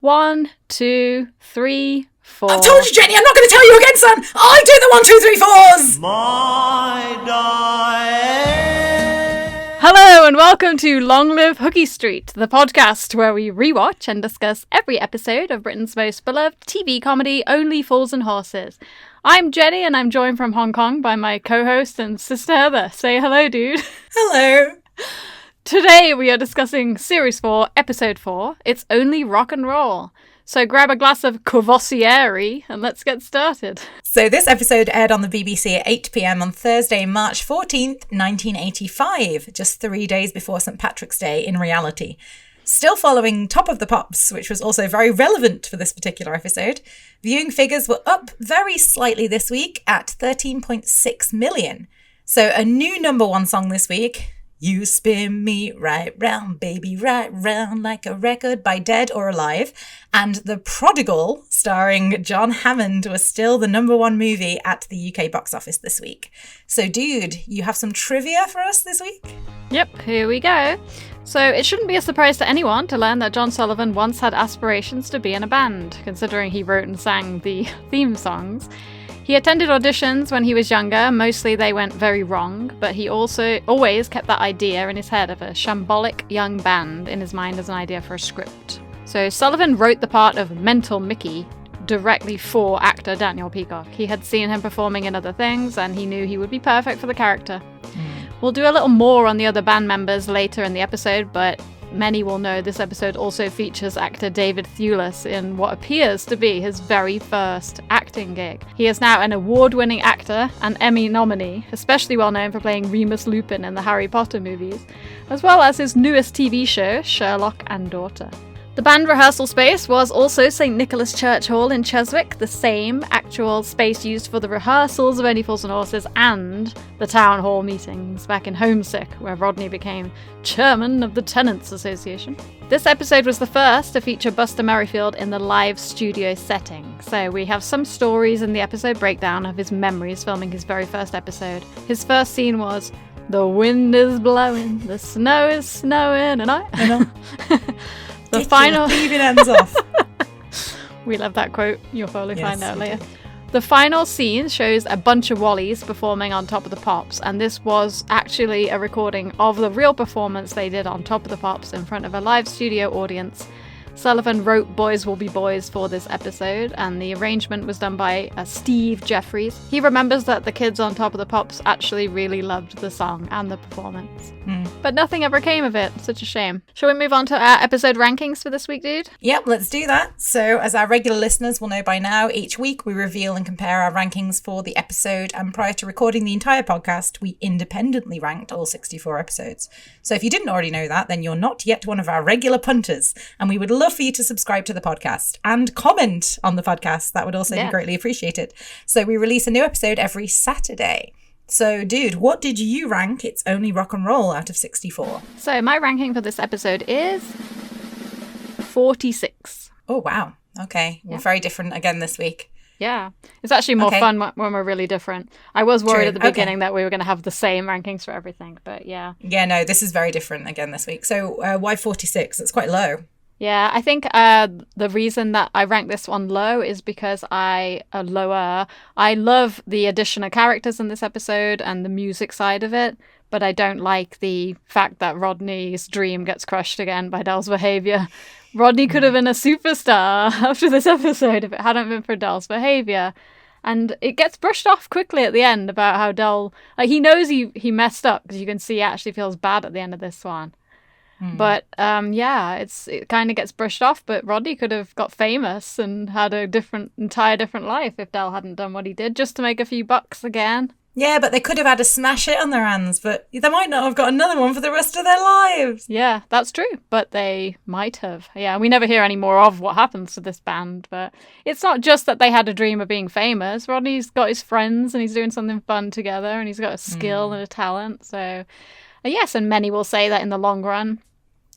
1, 2, 3, 4. I've told you, Jenny, I'm not going to tell you again, son. I do the 1, 2, 3, 4s. My darling. Hello and welcome to Long Live Hooky Street, the podcast where we rewatch and discuss every episode of Britain's most beloved TV comedy, Only Fools and Horses. I'm Jenny and I'm joined from Hong Kong by my co-host and sister Heather. Say hello, dude. Hello. Today we are discussing Series 4, Episode 4. It's Only Rock and Roll. So grab a glass of Courvoisier and let's get started. So this episode aired on the BBC at 8 p.m. on Thursday, March 14th, 1985, just 3 days before St. Patrick's Day in reality. Still following Top of the Pops, which was also very relevant for this particular episode, viewing figures were up very slightly this week at 13.6 million. So a new number one song this week, You Spin Me Right Round, Baby, Right Round Like a Record by Dead or Alive, and The Prodigal, starring John Hammond, was still the number one movie at the UK box office this week. So dude, you have some trivia for us this week? Yep, here we go. So it shouldn't be a surprise to anyone to learn that John Sullivan once had aspirations to be in a band, considering he wrote and sang the theme songs. He attended auditions when he was younger. Mostly they went very wrong, but he also always kept that idea in his head of a shambolic young band in his mind as an idea for a script. So Sullivan wrote the part of Mental Mickey directly for actor Daniel Peacock. He had seen him performing in other things and he knew he would be perfect for the character. We'll do a little more on the other band members later in the episode, but many will know this episode also features actor David Thewlis in what appears to be his very first acting gig. He is now an award-winning actor and Emmy nominee, especially well known for playing Remus Lupin in the Harry Potter movies, as well as his newest TV show, Sherlock and Daughter. The band rehearsal space was also St. Nicholas Church Hall in Cheswick, the same actual space used for the rehearsals of Only Fools and Horses and the town hall meetings back in Homesick, where Rodney became chairman of the Tenants Association. This episode was the first to feature Buster Merrifield in the live studio setting, so we have some stories in the episode breakdown of his memories filming his very first episode. His first scene was, "The wind is blowing, the snow is snowing, and I know." The final leaving ends off. We love that quote. You'll probably find out later. The final scene shows a bunch of Wallies performing on Top of the Pops, and this was actually a recording of the real performance they did on Top of the Pops in front of a live studio audience. Sullivan wrote Boys Will Be Boys for this episode, and the arrangement was done by Steve Jeffries. He remembers that the kids on Top of the Pops actually really loved the song and the performance. But nothing ever came of it. Such a shame. Shall we move on to our episode rankings for this week, dude? Yep, let's do that. So as our regular listeners will know by now, each week we reveal and compare our rankings for the episode, and prior to recording the entire podcast, we independently ranked all 64 episodes. So if you didn't already know that, then you're not yet one of our regular punters, and we would love for you to subscribe to the podcast and comment on the podcast. That would also be greatly appreciated. So we release a new episode every Saturday. So, dude, what did you rank It's Only Rock and Roll out of 64? So my ranking for this episode is 46. Oh, wow. Okay. We're very different again this week. Yeah. It's actually more fun when we're really different. I was worried at the beginning that we were going to have the same rankings for everything, but yeah. Yeah, no, this is very different again this week. So why 46? It's quite low. Yeah, I think the reason that I rank this one low is because I love the addition of characters in this episode and the music side of it, but I don't like the fact that Rodney's dream gets crushed again by Del's behaviour. Rodney could have been a superstar after this episode if it hadn't been for Del's behaviour. And it gets brushed off quickly at the end about how Del, he knows he messed up, because you can see he actually feels bad at the end of this one. But it kind of gets brushed off, but Rodney could have got famous and had a entire different life if Del hadn't done what he did, just to make a few bucks again. Yeah, but they could have had a smash hit on their hands, but they might not have got another one for the rest of their lives. Yeah, that's true, but they might have. Yeah, we never hear any more of what happens to this band, but it's not just that they had a dream of being famous. Rodney's got his friends and he's doing something fun together, and he's got a skill and a talent, so... Yes, and many will say that in the long run,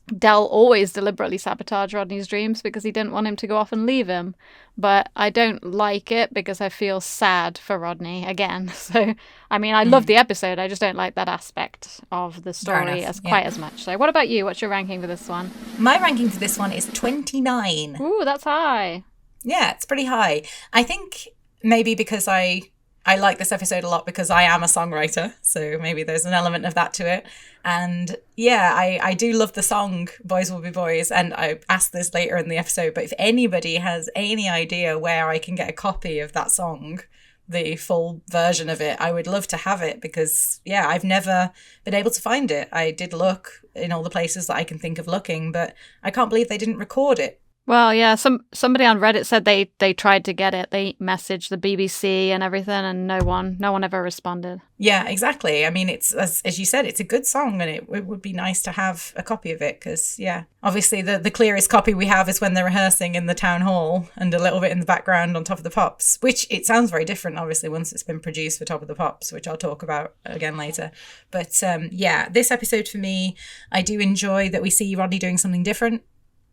Del always deliberately sabotaged Rodney's dreams because he didn't want him to go off and leave him. But I don't like it because I feel sad for Rodney again. So, I mean, I love the episode. I just don't like that aspect of the story quite as much. So what about you? What's your ranking for this one? My ranking for this one is 29. Ooh, that's high. Yeah, it's pretty high. I think maybe because I like this episode a lot because I am a songwriter, so maybe there's an element of that to it. And yeah, I do love the song Boys Will Be Boys, and I asked this later in the episode, but if anybody has any idea where I can get a copy of that song, the full version of it, I would love to have it because, yeah, I've never been able to find it. I did look in all the places that I can think of looking, but I can't believe they didn't record it. Well, yeah, somebody on Reddit said they tried to get it. They messaged the BBC and everything, and no one ever responded. Yeah, exactly. I mean, it's as you said, it's a good song, and it would be nice to have a copy of it because, yeah, obviously the clearest copy we have is when they're rehearsing in the town hall and a little bit in the background on Top of the Pops, which it sounds very different, obviously, once it's been produced for Top of the Pops, which I'll talk about again later. But yeah, this episode for me, I do enjoy that we see Rodney doing something different.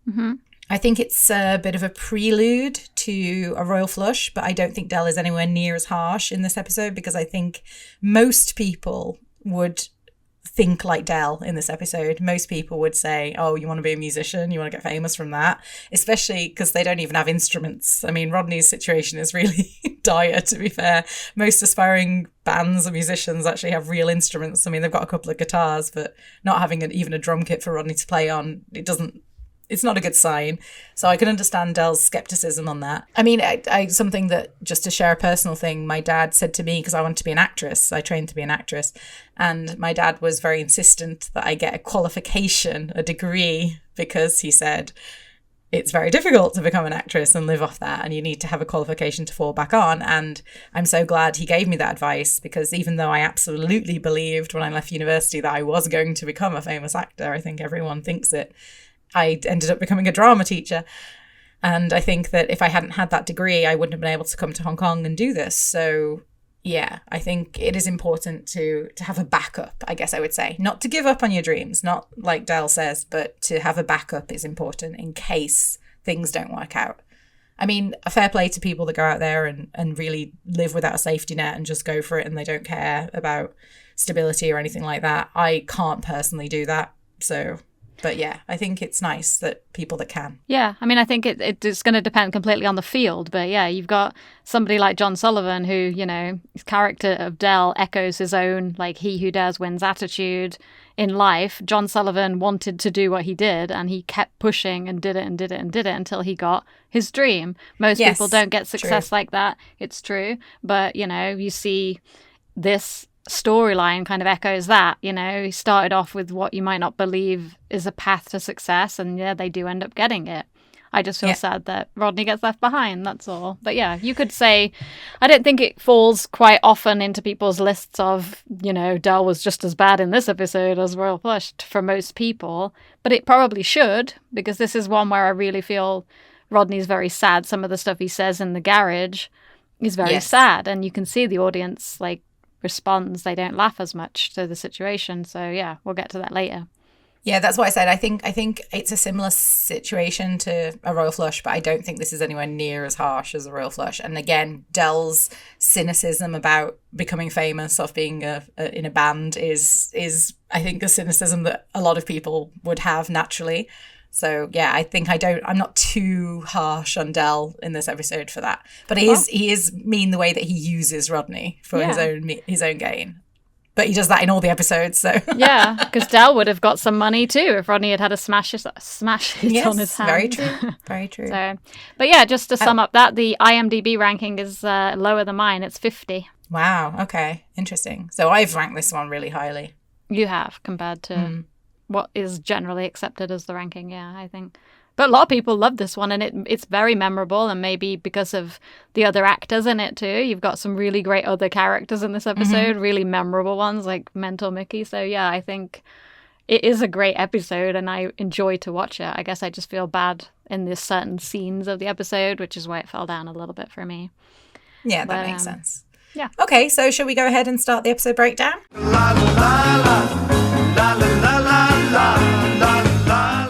Mm-hmm. I think it's a bit of a prelude to a royal flush, but I don't think Del is anywhere near as harsh in this episode because I think most people would think like Del in this episode. Most people would say, oh, you want to be a musician? You want to get famous from that? Especially because they don't even have instruments. I mean, Rodney's situation is really dire, to be fair. Most aspiring bands or musicians actually have real instruments. I mean, they've got a couple of guitars, but not having even a drum kit for Rodney to play on, it's not a good sign. So I can understand Del's skepticism on that. I mean, I something that, just to share a personal thing, my dad said to me, because I wanted to be an actress, I trained to be an actress, and my dad was very insistent that I get a qualification, a degree, because he said, it's very difficult to become an actress and live off that, and you need to have a qualification to fall back on. And I'm so glad he gave me that advice, because even though I absolutely believed when I left university that I was going to become a famous actor, I think everyone thinks it, I ended up becoming a drama teacher. And I think that if I hadn't had that degree, I wouldn't have been able to come to Hong Kong and do this. So yeah, I think it is important to have a backup, I guess I would say. Not to give up on your dreams, not like Del says, but to have a backup is important in case things don't work out. I mean, a fair play to people that go out there and really live without a safety net and just go for it and they don't care about stability or anything like that. I can't personally do that. So... But yeah, I think it's nice that people that can. Yeah, I mean, I think it's going to depend completely on the field. But yeah, you've got somebody like John Sullivan who, you know, his character of Del echoes his own, like, he who dares wins attitude in life. John Sullivan wanted to do what he did, and he kept pushing and did it and did it and did it until he got his dream. Most people don't get success like that. It's true. But, you know, you see this storyline kind of echoes that. You know, he started off with what you might not believe is a path to success, and yeah, they do end up getting it. I just feel sad that Rodney gets left behind, that's all. But yeah, you could say, I don't think it falls quite often into people's lists of, you know, Del was just as bad in this episode as Royal Flush for most people, but it probably should, because this is one where I really feel Rodney's very sad. Some of the stuff he says in the garage is very sad, and you can see the audience, like, responds. They don't laugh as much to the situation. So yeah, we'll get to that later. Yeah, that's what I said. I think it's a similar situation to a Royal Flush, but I don't think this is anywhere near as harsh as a Royal Flush. And again, Del's cynicism about becoming famous off being in a band is I think a cynicism that a lot of people would have naturally. So yeah, I think I'm not too harsh on Del in this episode for that. But he is mean the way that he uses Rodney for his own gain. But he does that in all the episodes, so yeah, because Del would have got some money too if Rodney had a smash hit on his hand. Very true, very true. So, but yeah, just to sum up that, the IMDb ranking is lower than mine. It's 50. Wow. Okay. Interesting. So I've ranked this one really highly. You have, compared to what is generally accepted as the ranking, yeah, I think. But a lot of people love this one, and it's very memorable, and maybe because of the other actors in it too. You've got some really great other characters in this episode, really memorable ones like Mental Mickey. So yeah, I think it is a great episode, and I enjoy to watch it. I guess I just feel bad in the certain scenes of the episode, which is why it fell down a little bit for me. Yeah, that makes sense. Yeah. Okay, so shall we go ahead and start the episode breakdown? La la la la la la la la la la.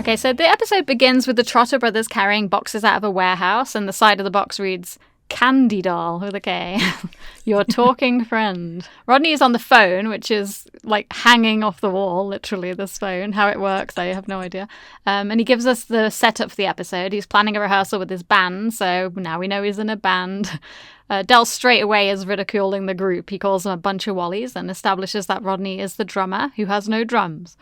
Okay, so the episode begins with the Trotter brothers carrying boxes out of a warehouse, and the side of the box reads, Candy Doll with a K. Your talking friend. Rodney is on the phone, which is like hanging off the wall, literally, this phone. How it works, I have no idea. And he gives us the setup for the episode. He's planning a rehearsal with his band, so now we know he's in a band. Del straight away is ridiculing the group. He calls them a bunch of wallies and establishes that Rodney is the drummer who has no drums.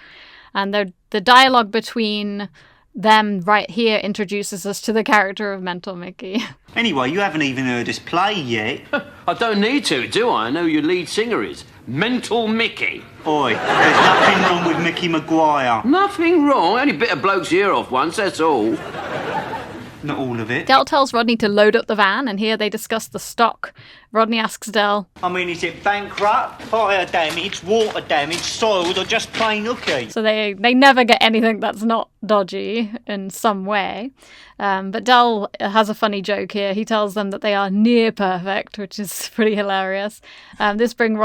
And the dialogue between them right here introduces us to the character of Mental Mickey. Anyway, you haven't even heard us play yet. I don't need to, do I? I know who your lead singer is. Mental Mickey. Oi, there's nothing wrong with Mickey Maguire. Nothing wrong. Only bit a bloke's ear off once, that's all. Not all of it. Del tells Rodney to load up the van, and here they discuss the stock. Rodney asks Del, I mean, is it bankrupt, fire damage, water damage, soiled, or just plain hooky? So they never get anything that's not dodgy in some way. But Del has a funny joke here. He tells them that they are near perfect, which is pretty hilarious. This brings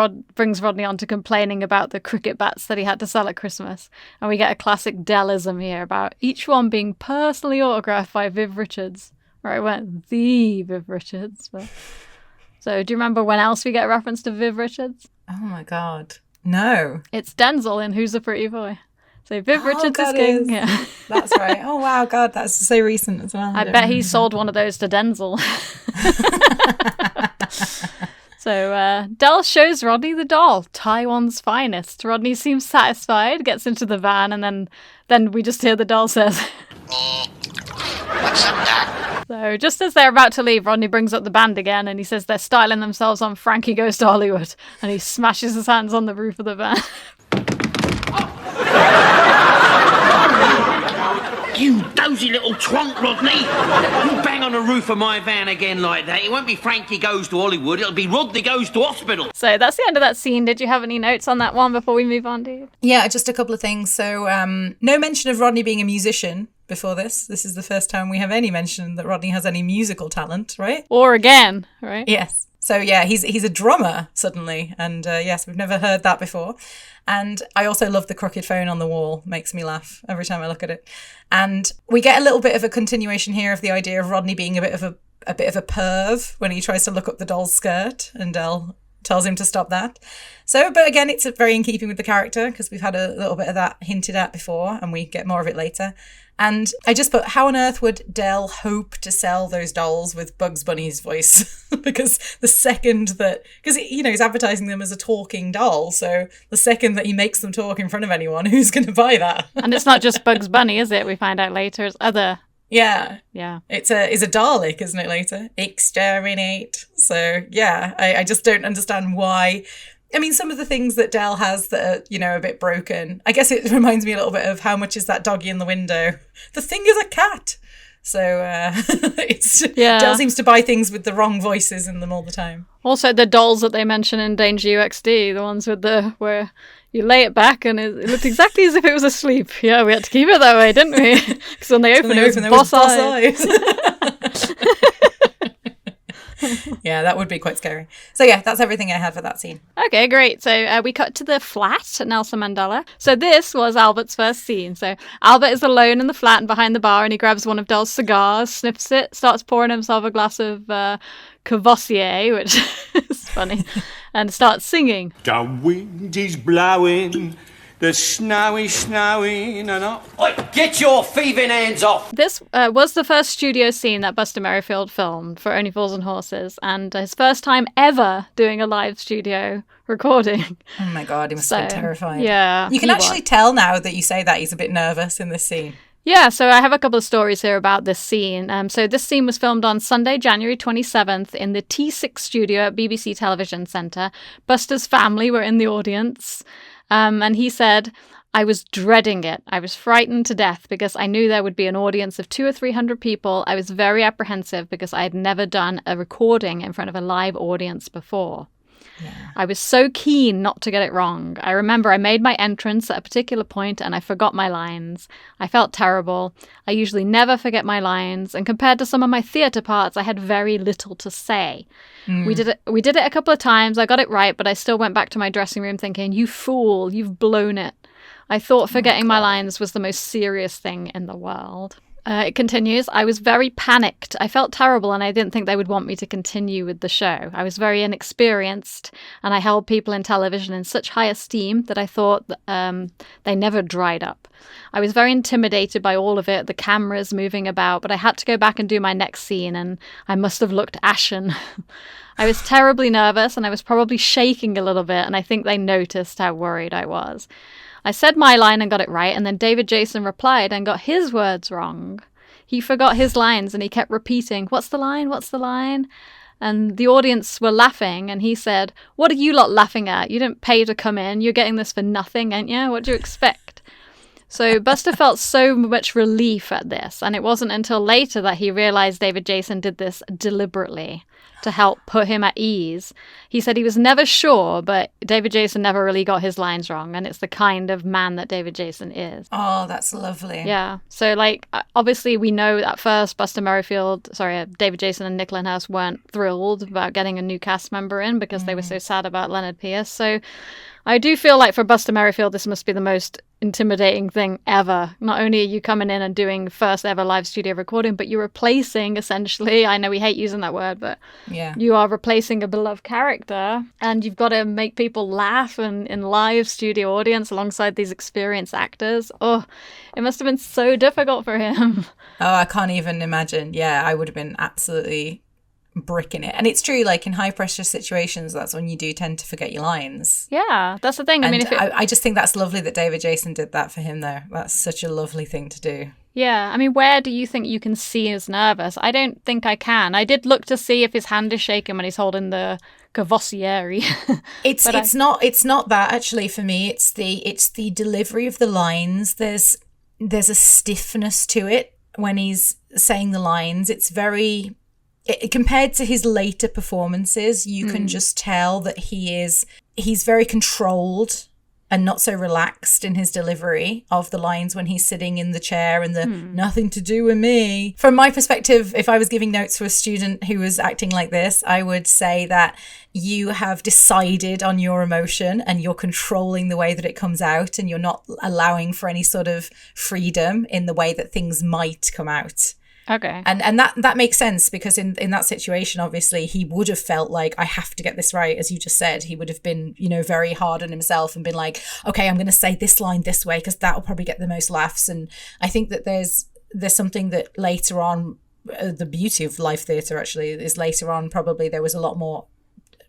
Rodney on to complaining about the cricket bats that he had to sell at Christmas. And we get a classic Delism here about each one being personally autographed by Viv Richards. Or I went, the Viv Richards. But... So do you remember when else we get a reference to Viv Richards? Oh my God. No. It's Denzel in Who's the Pretty Boy. So Viv Richards is king. Yeah. That's right. Oh wow, God, that's so recent as well. I bet he sold one of those to Denzel. So Del shows Rodney the doll, Taiwan's finest. Rodney seems satisfied, gets into the van, and then we just hear the doll says, What's up, Doc? So just as they're about to leave, Rodney brings up the band again, and he says they're styling themselves on Frankie Goes to Hollywood, and he smashes his hands on the roof of the van. You dozy little twonk, Rodney! You bang on the roof of my van again like that, it won't be Frankie Goes to Hollywood, it'll be Rodney Goes to Hospital. So that's the end of that scene. Did you have any notes on that one before we move on, dude? Yeah, just a couple of things. So no mention of Rodney being a musician before this. This is the first time we have any mention that Rodney has any musical talent, right? Or again, right? Yes. So yeah, he's a drummer suddenly. And yes, we've never heard that before. And I also love the crooked phone on the wall. Makes me laugh every time I look at it. And we get a little bit of a continuation here of the idea of Rodney being a bit of a perv when he tries to look up the doll's skirt, and Del tells him to stop that. So, but again, it's very in keeping with the character because we've had a little bit of that hinted at before, and we get more of it later. And I just put, how on earth would Del hope to sell those dolls with Bugs Bunny's voice? Because the second that, because, you know, he's advertising them as a talking doll. So the second that he makes them talk in front of anyone, who's going to buy that? And it's not just Bugs Bunny, is it? We find out later. It's other. Yeah. Yeah. It's a Dalek, isn't it, later? Exterminate. So, yeah, I just don't understand why. I mean, some of the things that Del has that are, you know, a bit broken. I guess it reminds me a little bit of how much is that doggy in the window? The thing is a cat. So Del seems to buy things with the wrong voices in them all the time. Also, the dolls that they mention in Danger UXD, the ones with where you lay it back and it looked exactly as if it was asleep. Yeah, we had to keep it that way, didn't we? Because when they opened it, was boss eyes. Yeah, that would be quite scary. So yeah, that's everything I had for that scene. Okay, great. So we cut to the flat at Nelson Mandela. So this was Albert's first scene. So Albert is alone in the flat and behind the bar, and he grabs one of Del's cigars, sniffs it, starts pouring himself a glass of Courvoisier, which is funny, and starts singing. The wind is blowing, the snow is snowing, and Oi, get your thieving hands off! This was the first studio scene that Buster Merrifield filmed for Only Fools and Horses, and his first time ever doing a live studio recording. Oh my God, he must have been terrified. Yeah. You can actually tell now that you say that he's a bit nervous in this scene. Yeah, so I have a couple of stories here about this scene. So this scene was filmed on Sunday, January 27th in the T6 studio at BBC Television Centre. Buster's family were in the audience. And he said, I was dreading it. I was frightened to death because I knew there would be an audience of 200 or 300 people. I was very apprehensive because I had never done a recording in front of a live audience before. Yeah. I was so keen not to get it wrong. I remember I made my entrance at a particular point and I forgot my lines. I felt terrible. I usually never forget my lines, and compared to some of my theatre parts, I had very little to say. We did it a couple of times. I got it right, but I still went back to my dressing room thinking, you fool, you've blown it. I thought forgetting my lines was the most serious thing in the world. It continues, I was very panicked. I felt terrible and I didn't think they would want me to continue with the show. I was very inexperienced and I held people in television in such high esteem that I thought they never dried up. I was very intimidated by all of it, the cameras moving about, but I had to go back and do my next scene and I must have looked ashen. I was terribly nervous and I was probably shaking a little bit and I think they noticed how worried I was. I said my line and got it right, and then David Jason replied and got his words wrong. He forgot his lines and he kept repeating, "What's the line? What's the line?" And the audience were laughing and he said, "What are you lot laughing at? You didn't pay to come in. You're getting this for nothing, ain't you? What do you expect?" So Buster felt so much relief at this, and it wasn't until later that he realized David Jason did this deliberately to help put him at ease. He said he was never sure, but David Jason never really got his lines wrong, and it's the kind of man that David Jason is. Oh, that's lovely. Yeah. So, like, obviously we know at first David Jason and Nick Lyndhurst weren't thrilled about getting a new cast member in because they were so sad about Leonard Pierce. So I do feel like for Buster Merrifield, this must be the most intimidating thing ever. Not only are you coming in and doing first ever live studio recording, but you're replacing, essentially, I know we hate using that word, but you are replacing a beloved character, and you've got to make people laugh in live studio audience alongside these experienced actors. Oh, it must have been so difficult for him. Oh, I can't even imagine. Yeah, I would have been absolutely bricking it. And it's true, like in high pressure situations, that's when you do tend to forget your lines. Yeah, that's the thing. I just think that's lovely that David Jason did that for him, though. That's such a lovely thing to do. Yeah, I mean, where do you think you can see he's nervous? I don't think I can. I did look to see if his hand is shaking when he's holding the Cavassieri. It's not that actually for me. It's the delivery of the lines. There's a stiffness to it when he's saying the lines. It's very compared to his later performances, you can just tell that he's very controlled and not so relaxed in his delivery of the lines when he's sitting in the chair and the nothing to do with me. From my perspective, if I was giving notes to a student who was acting like this, I would say that you have decided on your emotion and you're controlling the way that it comes out, and you're not allowing for any sort of freedom in the way that things might come out. Okay. And that makes sense, because in that situation, obviously, he would have felt like, I have to get this right, as you just said. He would have been, very hard on himself and been like, okay, I'm going to say this line this way because that will probably get the most laughs. And I think that there's something that later on, the beauty of live theatre actually is later on, probably there was a lot more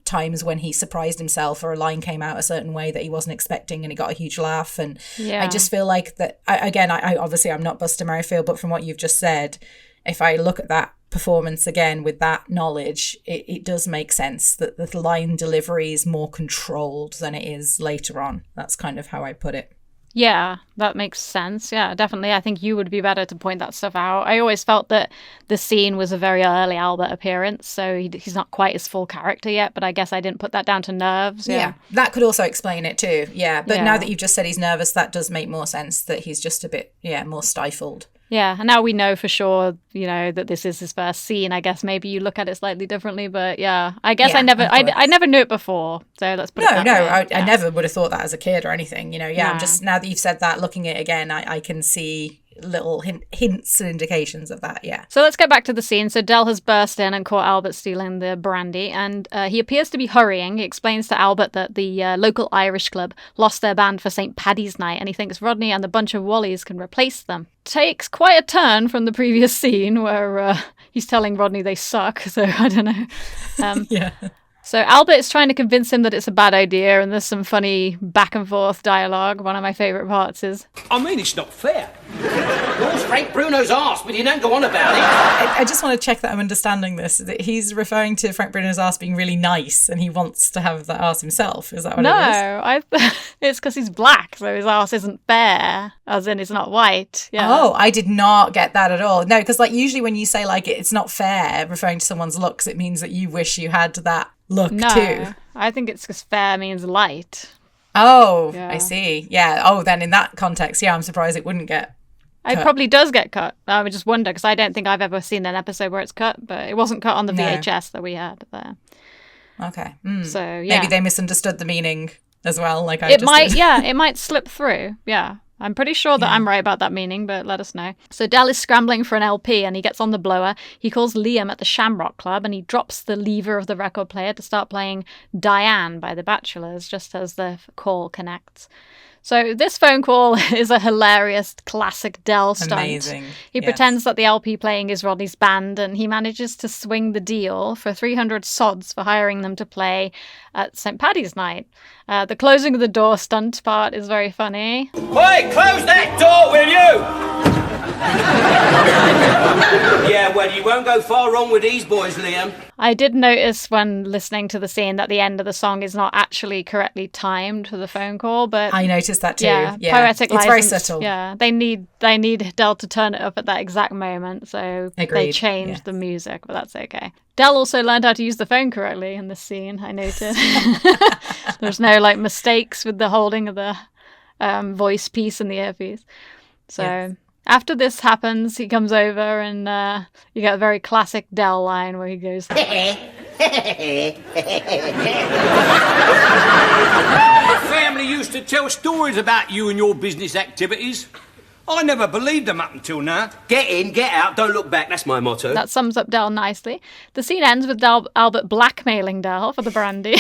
times when he surprised himself or a line came out a certain way that he wasn't expecting and he got a huge laugh. And I just feel like that, I obviously I'm not Buster Merrifield, but from what you've just said, if I look at that performance again with that knowledge, it does make sense that the line delivery is more controlled than it is later on. That's kind of how I put it. Yeah, that makes sense. Yeah, definitely. I think you would be better to point that stuff out. I always felt that the scene was a very early Albert appearance, so he's not quite his full character yet, but I guess I didn't put that down to nerves. Yeah, that could also explain it too. Yeah, but now that you've just said he's nervous, that does make more sense, that he's just a bit, more stifled. Yeah, and now we know for sure, that this is his first scene. I guess maybe you look at it slightly differently, but I guess I never knew it before. So let's put it that way. I never would have thought that as a kid or anything. I'm just, now that you've said that, looking at it again, I can see little hints and indications of that. Yeah. So let's get back to the scene. So Del has burst in and caught Albert stealing the brandy, and he appears to be hurrying. He explains to Albert that the local Irish club lost their band for St. Paddy's night, and he thinks Rodney and the bunch of Wallies can replace them. Takes quite a turn from the previous scene where he's telling Rodney they suck. So I don't know. Yeah. So Albert is trying to convince him that it's a bad idea, and there's some funny back and forth dialogue. One of my favourite parts is, I mean, it's not fair. Yours Frank Bruno's arse, but you don't go on about it. I just want to check that I'm understanding this. That he's referring to Frank Bruno's arse being really nice, and he wants to have that arse himself. Is that what it is? No, it's because he's black, so his arse isn't fair, as in it's not white. Yeah. Oh, I did not get that at all. No, because usually when you say it's not fair, referring to someone's looks, it means that you wish you had that look too. I think it's because fair means light. Oh, yeah. I see. Yeah. Oh, then in that context, I'm surprised it wouldn't get cut. It probably does get cut. I would just wonder, because I don't think I've ever seen an episode where it's cut, but it wasn't cut on the VHS that we had there. Okay. So, yeah. Maybe they misunderstood the meaning as well. Like it might slip through. Yeah. I'm pretty sure that I'm right about that meaning, but let us know. So Del is scrambling for an LP and he gets on the blower. He calls Liam at the Shamrock Club and he drops the lever of the record player to start playing Diane by The Bachelors just as the call connects. So this phone call is a hilarious classic Del stunt. Amazing. He pretends that the LP playing is Rodney's band and he manages to swing the deal for 300 sods for hiring them to play at St. Paddy's night. The closing of the door stunt part is very funny. Hey, close that door, will you? Yeah, well, you won't go far wrong with these boys, Liam. I did notice when listening to the scene that the end of the song is not actually correctly timed for the phone call, but I noticed that too. Yeah, poetic it's license. very subtle. Yeah, they need Del to turn it up at that exact moment, so they Agreed. changed the music, but that's okay. Del also learned how to use the phone correctly in this scene, I noted. There's no like mistakes with the holding of the voice piece and the earpiece. So after this happens, he comes over and you get a very classic Del line where he goes, The family used to tell stories about you and your business activities. I never believed them up until now. Get in, get out, don't look back. That's my motto. That sums up Del nicely. The scene ends with Albert blackmailing Del for the brandy.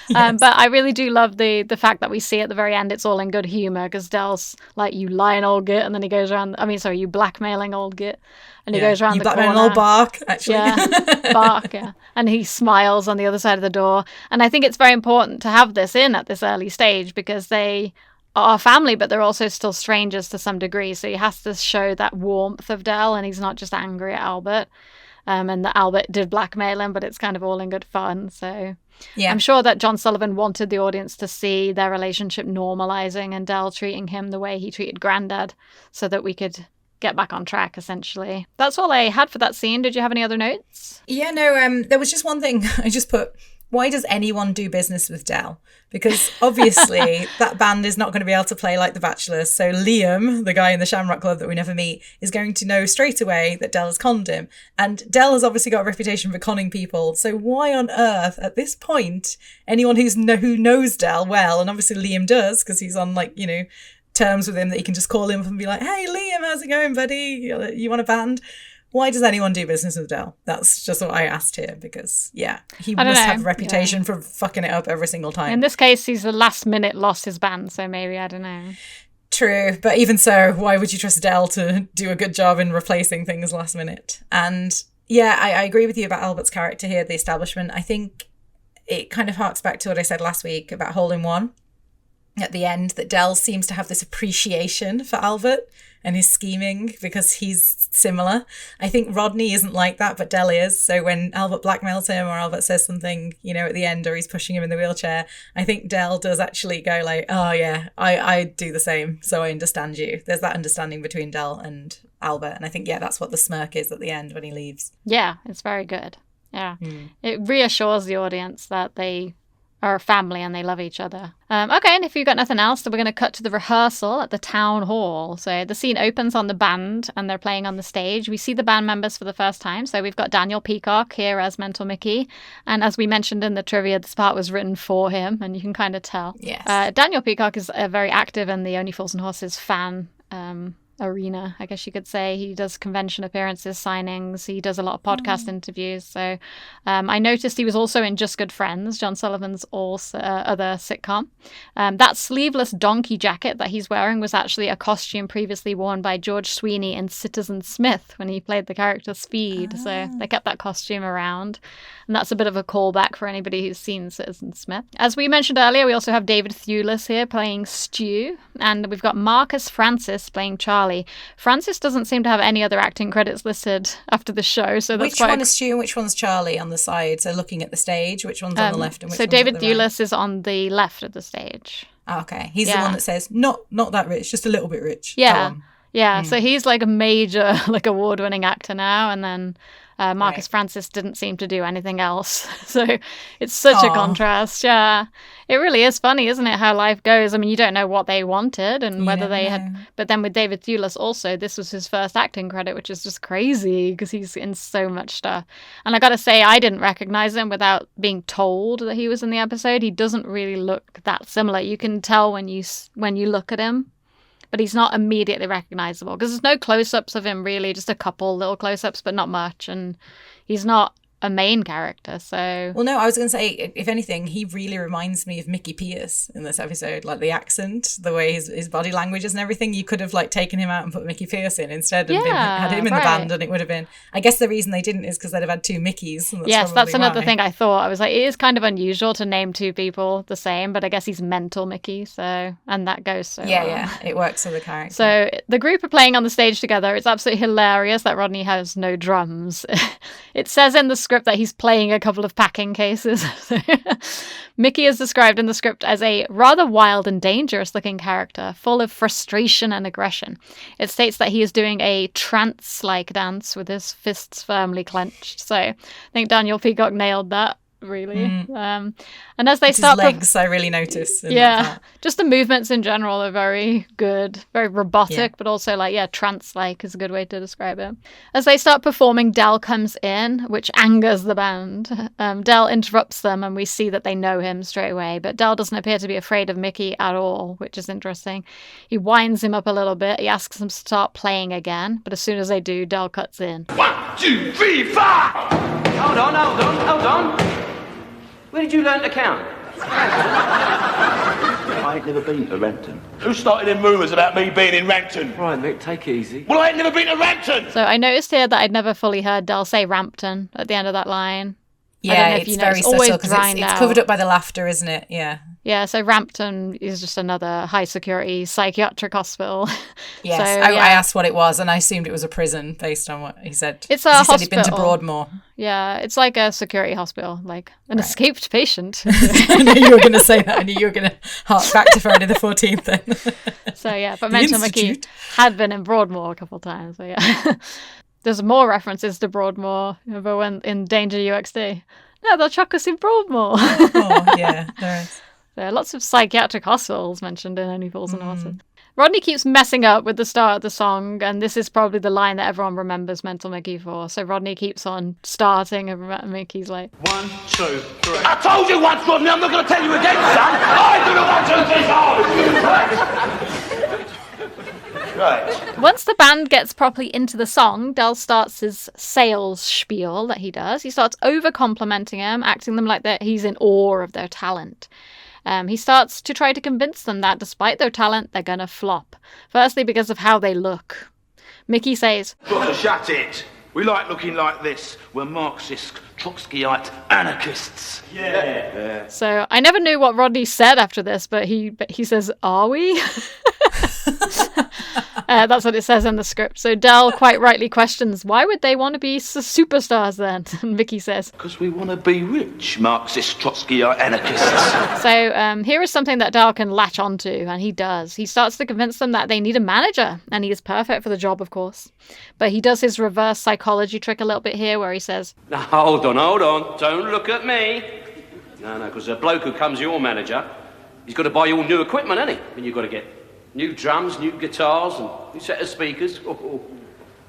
But I really do love the fact that we see at the very end it's all in good humour because Del's like, you lying old git, and then he goes around, you blackmailing old git, and he goes around the corner. You blackmailing old Bark, actually. Yeah, Bark, yeah. And he smiles on the other side of the door. And I think it's very important to have this in at this early stage because they are family, but they're also still strangers to some degree. So he has to show that warmth of Del, and he's not just angry at Albert. And that Albert did blackmail him, but it's kind of all in good fun. So I'm sure that John Sullivan wanted the audience to see their relationship normalizing and Del treating him the way he treated Grandad so that we could get back on track, essentially. That's all I had for that scene. Did you have any other notes? Yeah, no, there was just one thing I just put. Why does anyone do business with Del? Because obviously that band is not going to be able to play like The Bachelors. So Liam, the guy in the Shamrock Club that we never meet, is going to know straight away that Del has conned him. And Del has obviously got a reputation for conning people. So why on earth, at this point, anyone who knows Del well, and obviously Liam does, because he's on terms with him that he can just call him up and be like, hey, Liam, how's it going, buddy? You want a band? Why does anyone do business with Del? That's just what I asked here because, he must have a reputation for fucking it up every single time. In this case, he's the last minute lost his band, so maybe, I don't know. True, but even so, why would you trust Del to do a good job in replacing things last minute? And I agree with you about Albert's character here, the establishment. I think it kind of harks back to what I said last week about Hole in One at the end, that Del seems to have this appreciation for Albert and his scheming because he's similar. I think Rodney isn't like that, but Del is. So when Albert blackmails him or Albert says something, at the end, or he's pushing him in the wheelchair, I think Del does actually go like, oh yeah, I do the same. So I understand you. There's that understanding between Del and Albert. And I think, that's what the smirk is at the end when he leaves. Yeah, it's very good. Yeah. It reassures the audience that they are a family and they love each other. Okay, and if you've got nothing else, then we're going to cut to the rehearsal at the town hall. So the scene opens on the band and they're playing on the stage. We see the band members for the first time. So we've got Daniel Peacock here as Mental Mickey. And as we mentioned in the trivia, this part was written for him and you can kind of tell. Yes. Daniel Peacock is very active in the Only Fools and Horses fan arena, I guess you could say. He does convention appearances, signings. He does a lot of podcast interviews. So I noticed he was also in Just Good Friends, John Sullivan's other sitcom. That sleeveless donkey jacket that he's wearing was actually a costume previously worn by George Sweeney in Citizen Smith when he played the character Speed. So they kept that costume around. And that's a bit of a callback for anybody who's seen Citizen Smith. As we mentioned earlier, we also have David Thewlis here playing Stu. And we've got Marcus Francis playing Charlie. Francis doesn't seem to have any other acting credits listed after the show, so that's which one is Stu and which one's Charlie on the side? So looking at the stage, which one's on the left and which one's David on the right? Thewlis is on the left of the stage. Oh, okay, he's the one that says not that rich, just a little bit rich. Yeah. Yeah, so he's like a major, like award-winning actor now, and then Marcus Right. Francis didn't seem to do anything else. So it's such a Aw. contrast. Yeah, it really is funny, isn't it, how life goes? I mean, you don't know what they wanted and You whether never they know. had. But then with David Thewlis also, this was his first acting credit, which is just crazy because he's in so much stuff. And I gotta say, I didn't recognize him without being told that he was in the episode. He doesn't really look that similar. You can tell when you look at him. But he's not immediately recognizable because there's no close-ups of him really, just a couple little close-ups, but not much. And he's not a main character, so... Well, no, I was going to say, if anything, he really reminds me of Mickey Pierce in this episode. Like the accent, the way his body language is and everything. You could have like taken him out and put Mickey Pierce in instead and had him in the band, and it would have been... I guess the reason they didn't is because they'd have had two Mickeys. And That's another why. thing I thought. I was like, it is kind of unusual to name two people the same, but I guess he's mental Mickey, so... And that goes so well. Yeah, it works for the character. So the group are playing on the stage together. It's absolutely hilarious that Rodney has no drums. It says in the script that he's playing a couple of packing cases. Mickey is described in the script as a rather wild and dangerous looking character, full of frustration and aggression. It states that he is doing a trance-like dance with his fists firmly clenched. So I think Daniel Peacock nailed that. Really. And as they His start legs, I really notice. In that part. just the movements in general are very good, very robotic, Yeah. but also trance-like is a good way to describe it. As they start performing, Del comes in, which angers the band. Del interrupts them, and we see that they know him straight away, but Del doesn't appear to be afraid of Mickey at all, which is interesting. He winds him up a little bit. He asks them to start playing again, but as soon as they do, Del cuts in. 1, 2, 3, 4! Hold on. Where did you learn to count? I ain't never been to Renton. Who started them rumours about me being in Rampton? Right, Mick, take it easy. Well, I ain't never been to Rampton! So I noticed here that I'd never fully heard Del say Rampton at the end of that line. I don't Yeah, know if it's you know, very it's always subtle because drined it's out. covered up by the laughter, isn't it? Yeah. Yeah, so Rampton is just another high-security psychiatric hospital. Yes, So, I yeah. asked what it was, and I assumed it was a prison based on what he said. It's 'Cause a he said he'd been to hospital. Broadmoor. Yeah, it's like a security hospital, like an escaped patient. I knew you were going to say that. I knew you were going to hark back to Friday the 14th then. So yeah, but The Mental Mickey Institute. had been in Broadmoor a couple of times. So yeah, there's more references to Broadmoor. Remember when in Danger UXD? No, they'll chuck us in Broadmoor. Oh, yeah, there is. There are lots of psychiatric hospitals mentioned in Only Fools and Horses. Rodney keeps messing up with the start of the song, and this is probably the line that everyone remembers Mental Mickey for. So Rodney keeps on starting, and Mickey's like, 1, 2, 3. I told you once, Rodney, I'm not going to tell you again, son. I do the 1, 2, 3, 4. Right. Once the band gets properly into the song, Del starts his sales spiel that he does. He starts over-complimenting them, acting them like that he's in awe of their talent. He starts to try to convince them that despite their talent, they're going to flop. Firstly, because of how they look. Mickey says, Doctor, shut it. We like looking like this. We're Marxist, Trotskyite anarchists. so I never knew what Rodney said after this, but he says, are we? That's what it says in the script. So Del quite rightly questions, why would they want to be superstars then? And Mickey says, Because we want to be rich, Marxist, Trotskyite anarchists. so here is something that Del can latch onto, and he does. He starts to convince them that they need a manager, and he is perfect for the job, of course. But he does his reverse psychology trick a little bit here, where he says, Now, hold on. Don't look at me. No, because the bloke who comes your manager, he's got to buy you all new equipment, hasn't he? And you've got to get new drums, new guitars, and new set of speakers. Oh.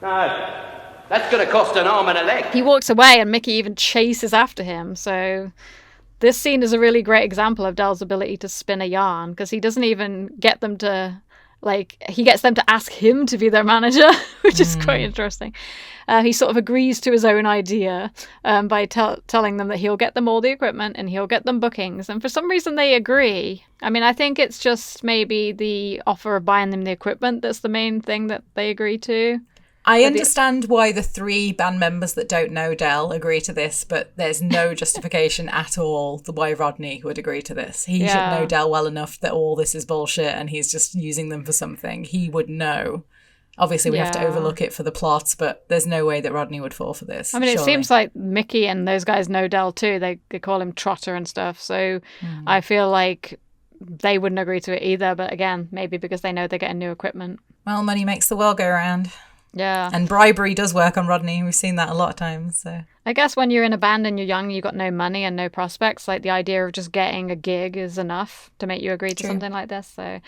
No, that's going to cost an arm and a leg. he walks away, and Mickey even chases after him. So this scene is a really great example of Del's ability to spin a yarn, because he doesn't even get them to, he gets them to ask him to be their manager, which is quite interesting. He sort of agrees to his own idea by telling them that he'll get them all the equipment and he'll get them bookings. And for some reason they agree. I mean, I think it's just maybe the offer of buying them the equipment that's the main thing that they agree to. I understand why the three band members that don't know Del agree to this, but there's no justification at all why Rodney would agree to this. He should know Del well enough that all this is bullshit and he's just using them for something. He would know. Obviously, we have to overlook it for the plot, but there's no way that Rodney would fall for this. I mean, it surely. seems like Mickey and those guys know Del too. They call him Trotter and stuff. So I feel like they wouldn't agree to it either. But again, maybe because they know they're getting new equipment. Well, money makes the world go round. Yeah. And bribery does work on Rodney. We've seen that a lot of times. So I guess when you're in a band and you're young, you've got no money and no prospects. Like the idea of just getting a gig is enough to make you agree to something like this. So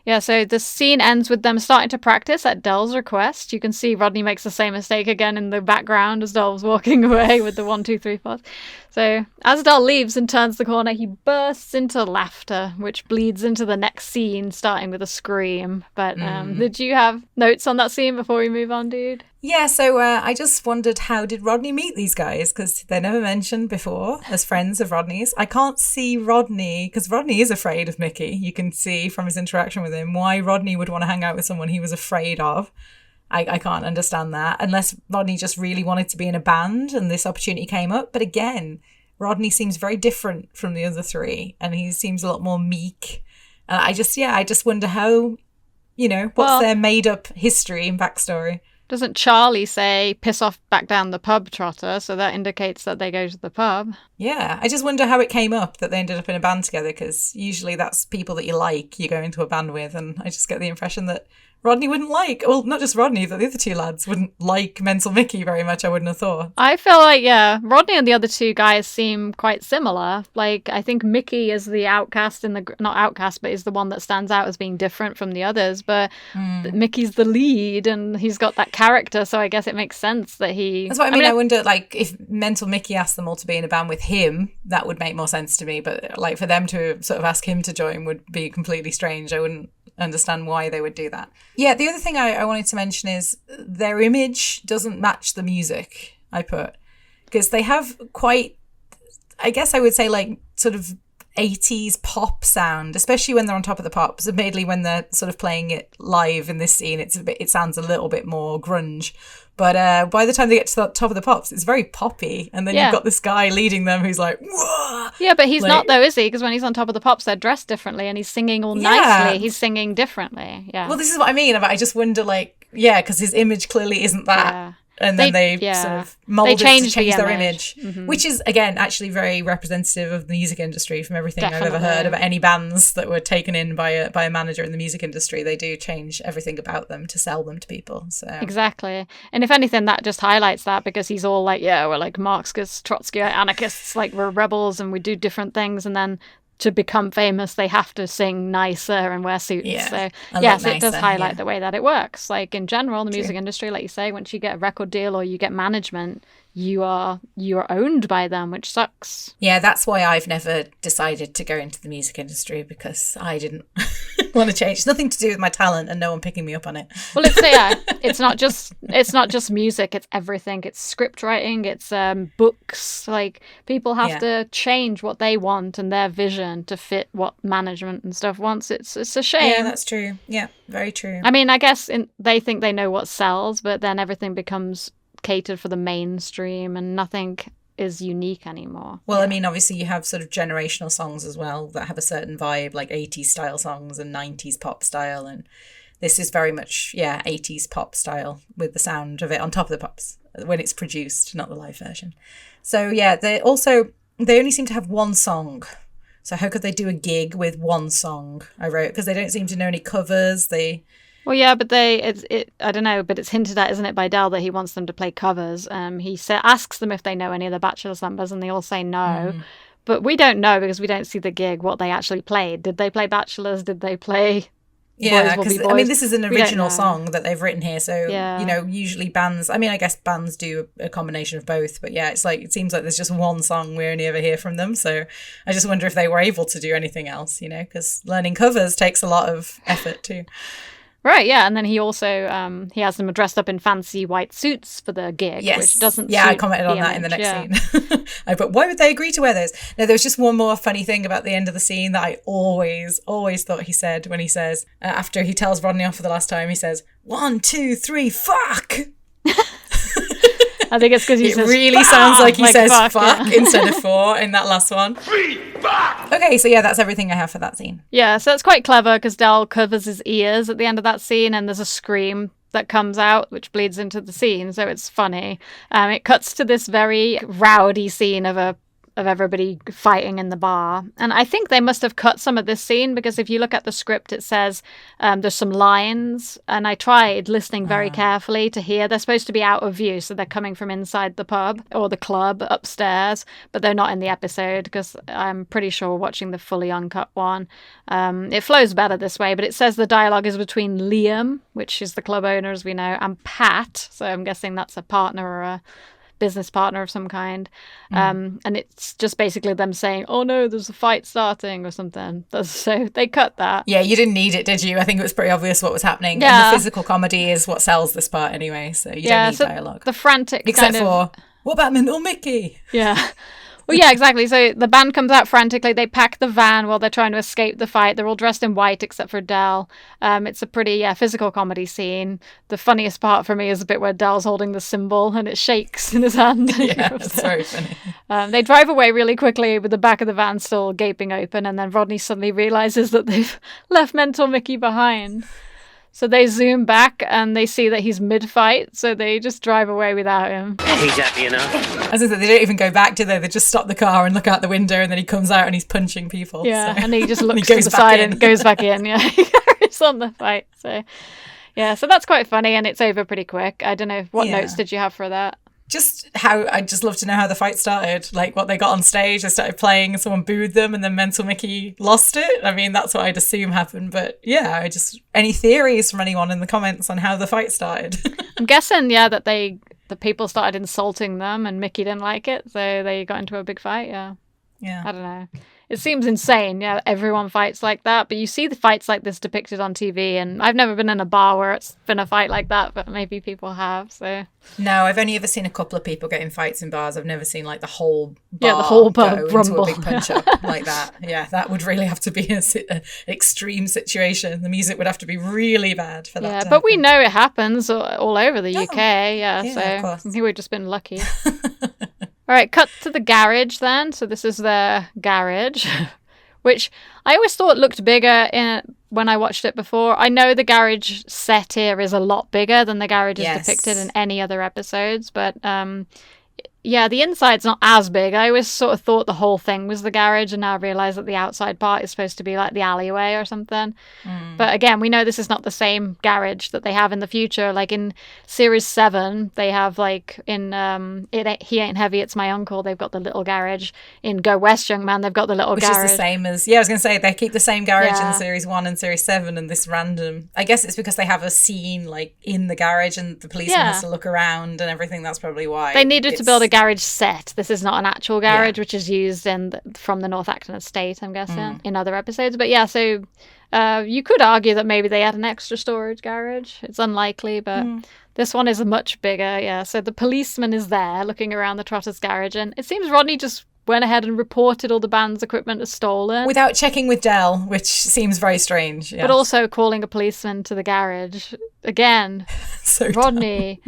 yeah, so the scene ends with them starting to practice at Dell's request. You can see Rodney makes the same mistake again in the background as Dell's walking away with the 1, 2, 3 parts. So as Dell leaves and turns the corner, he bursts into laughter, which bleeds into the next scene, starting with a scream. But did you have notes on that scene before we move on, dude? yeah, so I just wondered, how did Rodney meet these guys? Because they're never mentioned before as friends of Rodney's. I can't see Rodney, because Rodney is afraid of Mickey. You can see from his interaction with him why Rodney would want to hang out with someone he was afraid of. I can't understand that, unless Rodney just really wanted to be in a band and this opportunity came up. But again, Rodney seems very different from the other three, and he seems a lot more meek. And I just wonder how, what's their made-up history and backstory. Doesn't Charlie say, piss off back down the pub, Trotter? So that indicates that they go to the pub. Yeah, I just wonder how it came up that they ended up in a band together, because usually that's people that you go into a band with, and I just get the impression that Rodney wouldn't like, well, not just Rodney, but the other two lads wouldn't like Mental Mickey very much, I wouldn't have thought. I feel like, Rodney and the other two guys seem quite similar. Like, I think Mickey is the outcast not outcast, but is the one that stands out as being different from the others. But Mickey's the lead and he's got that character, so I guess it makes sense that he... That's what I mean. I wonder, like, if Mental Mickey asked them all to be in a band with him, that would make more sense to me. But, like, for them to sort of ask him to join would be completely strange. I wouldn't understand why they would do that. Yeah, the other thing I wanted to mention is their image doesn't match the music, I put. Because they have quite, I guess I would say, like, sort of 80s pop sound, especially when they're on Top of the Pops. Admittedly, when they're sort of playing it live in this scene, it sounds a little bit more grunge. But by the time they get to the Top of the Pops, it's very poppy. And then you've got this guy leading them who's like, whoa! Yeah, but he's not though, is he? Because when he's on Top of the Pops, they're dressed differently and he's singing all nicely. He's singing differently. Yeah. Well, this is what I mean. I just wonder, like, because his image clearly isn't that. Yeah. And then they sort of molded to change their image, which is, again, actually very representative of the music industry from everything I've ever heard about any bands that were taken in by a manager in the music industry. They do change everything about them to sell them to people. So exactly. And if anything, that just highlights that, because he's all like, we're like Marxists, Trotskyite anarchists, like we're rebels and we do different things. And then to become famous, they have to sing nicer and wear suits. Yeah, so yes, it does highlight the way that it works. Like in general, the music industry, like you say, once you get a record deal or you get management, you are owned by them, which sucks. Yeah, that's why I've never decided to go into the music industry, because I didn't want to change. It's nothing to do with my talent and no one picking me up on it. Well, it's not just music, it's everything. It's script writing, it's books. Like people have to change what they want and their vision to fit what management and stuff wants. It's a shame. Yeah, that's true. Yeah, very true. I mean, I guess they think they know what sells, but then everything becomes catered for the mainstream and nothing is unique anymore. Well, I mean, obviously you have sort of generational songs as well that have a certain vibe, like 80s style songs and 90s pop style, and this is very much 80s pop style with the sound of it on Top of the Pops when it's produced, not the live version. So they only seem to have one song. So how could they do a gig with one song? I wrote, because they don't seem to know any covers. Well, yeah, but I don't know, but it's hinted at, isn't it, by Dell that he wants them to play covers. He asks them if they know any of the Bachelor's numbers, and they all say no. But we don't know, because we don't see the gig, what they actually played. Did they play Bachelor's? Did they play Boys Will Be Boys? I mean, this is an original song that they've written here. So, usually bands, I mean, I guess bands do a combination of both. But it's like, it seems like there's just one song we only ever hear from them. So I just wonder if they were able to do anything else, because learning covers takes a lot of effort too. Right, yeah, and then he also he has them dressed up in fancy white suits for the gig, which doesn't. Yeah, I commented on that in the next scene. But why would they agree to wear those? No, there was just one more funny thing about the end of the scene that I always thought he said when he says after he tells Rodney off for the last time, he says 1, 2, 3, fuck. I think it's because he says, really sounds like he says fuck instead of 4 in that last one. Okay, so that's everything I have for that scene. Yeah, so it's quite clever because Dell covers his ears at the end of that scene, and there's a scream that comes out which bleeds into the scene, so it's funny. It cuts to this very rowdy scene of a of everybody fighting in the bar. And I think they must have cut some of this scene, because if you look at the script, it says there's some lines, and I tried listening very carefully to hear. They're supposed to be out of view, so they're coming from inside the pub or the club upstairs, but they're not in the episode, because I'm pretty sure watching the fully uncut one, it flows better this way. But it says the dialogue is between Liam, which is the club owner, as we know, and Pat, so I'm guessing that's a partner or a business partner of some kind. And it's just basically them saying, oh no, there's a fight starting or something. So they cut that. Yeah, you didn't need it, did you? I think it was pretty obvious what was happening. Yeah. And the physical comedy is what sells this part anyway, so you don't need dialogue. The frantic Except for, what about Mental Mickey? Yeah. Well, yeah, exactly. So the band comes out frantically. They pack the van while they're trying to escape the fight. They're all dressed in white except for Del. It's a pretty physical comedy scene. The funniest part for me is the bit where Del's holding the cymbal and it shakes in his hand. Yeah, it's very funny. They drive away really quickly with the back of the van still gaping open, and then Rodney suddenly realizes that they've left Mental Mickey behind. So they zoom back and they see that he's mid-fight, so they just drive away without him. He's happy enough. As I said, they don't even go back, do they? They just stop the car and look out the window, and then he comes out and he's punching people. Yeah, so. and he just looks he to goes the back side in. and goes back in. Yeah, he carries on the fight. So, yeah, so that's quite funny, and it's over pretty quick. I don't know, what notes did you have for that? I'd just love to know how the fight started, like what they got on stage. They started playing and someone booed them and then Mental Mickey lost it. I mean, that's what I'd assume happened. But yeah, any theories from anyone in the comments on how the fight started? I'm guessing, that the people started insulting them and Mickey didn't like it, so they got into a big fight, Yeah. I don't know. It seems insane, everyone fights like that, but you see the fights like this depicted on TV, and I've never been in a bar where it's been a fight like that, but maybe people have, so... No, I've only ever seen a couple of people get in fights in bars. I've never seen, like, the whole bar the whole pub go rumble. into a big punch-up like that. Yeah, that would really have to be an extreme situation. The music would have to be really bad for that to happen. But we know it happens all over the UK, of so course. I think we've just been lucky. All right, cut to the garage then. So this is their garage, which I always thought looked bigger when I watched it before. I know the garage set here is a lot bigger than the garage is depicted in any other episodes, but the inside's not as big. I always sort of thought the whole thing was the garage, and now I realise that the outside part is supposed to be like the alleyway or something. But again, we know this is not the same garage that they have in the future. Like in Series 7, they have like in He Ain't Heavy, It's My Uncle, they've got the little garage. In Go West, Young Man, they've got the little garage. Which is the same as... Yeah, I was going to say, they keep the same garage in Series 1 and Series 7, and this random... I guess it's because they have a scene like in the garage and the policeman has to look around and everything. That's probably why. They needed to build a garage set. This is not an actual garage, which is used from the North Acton estate, I'm guessing, in other episodes. But yeah, so you could argue that maybe they had an extra storage garage. It's unlikely, but this one is much bigger. Yeah, so the policeman is there looking around the Trotters' garage, and it seems Rodney just went ahead and reported all the band's equipment as stolen. Without checking with Del, which seems very strange. Yeah. But also calling a policeman to the garage. Again, so Rodney.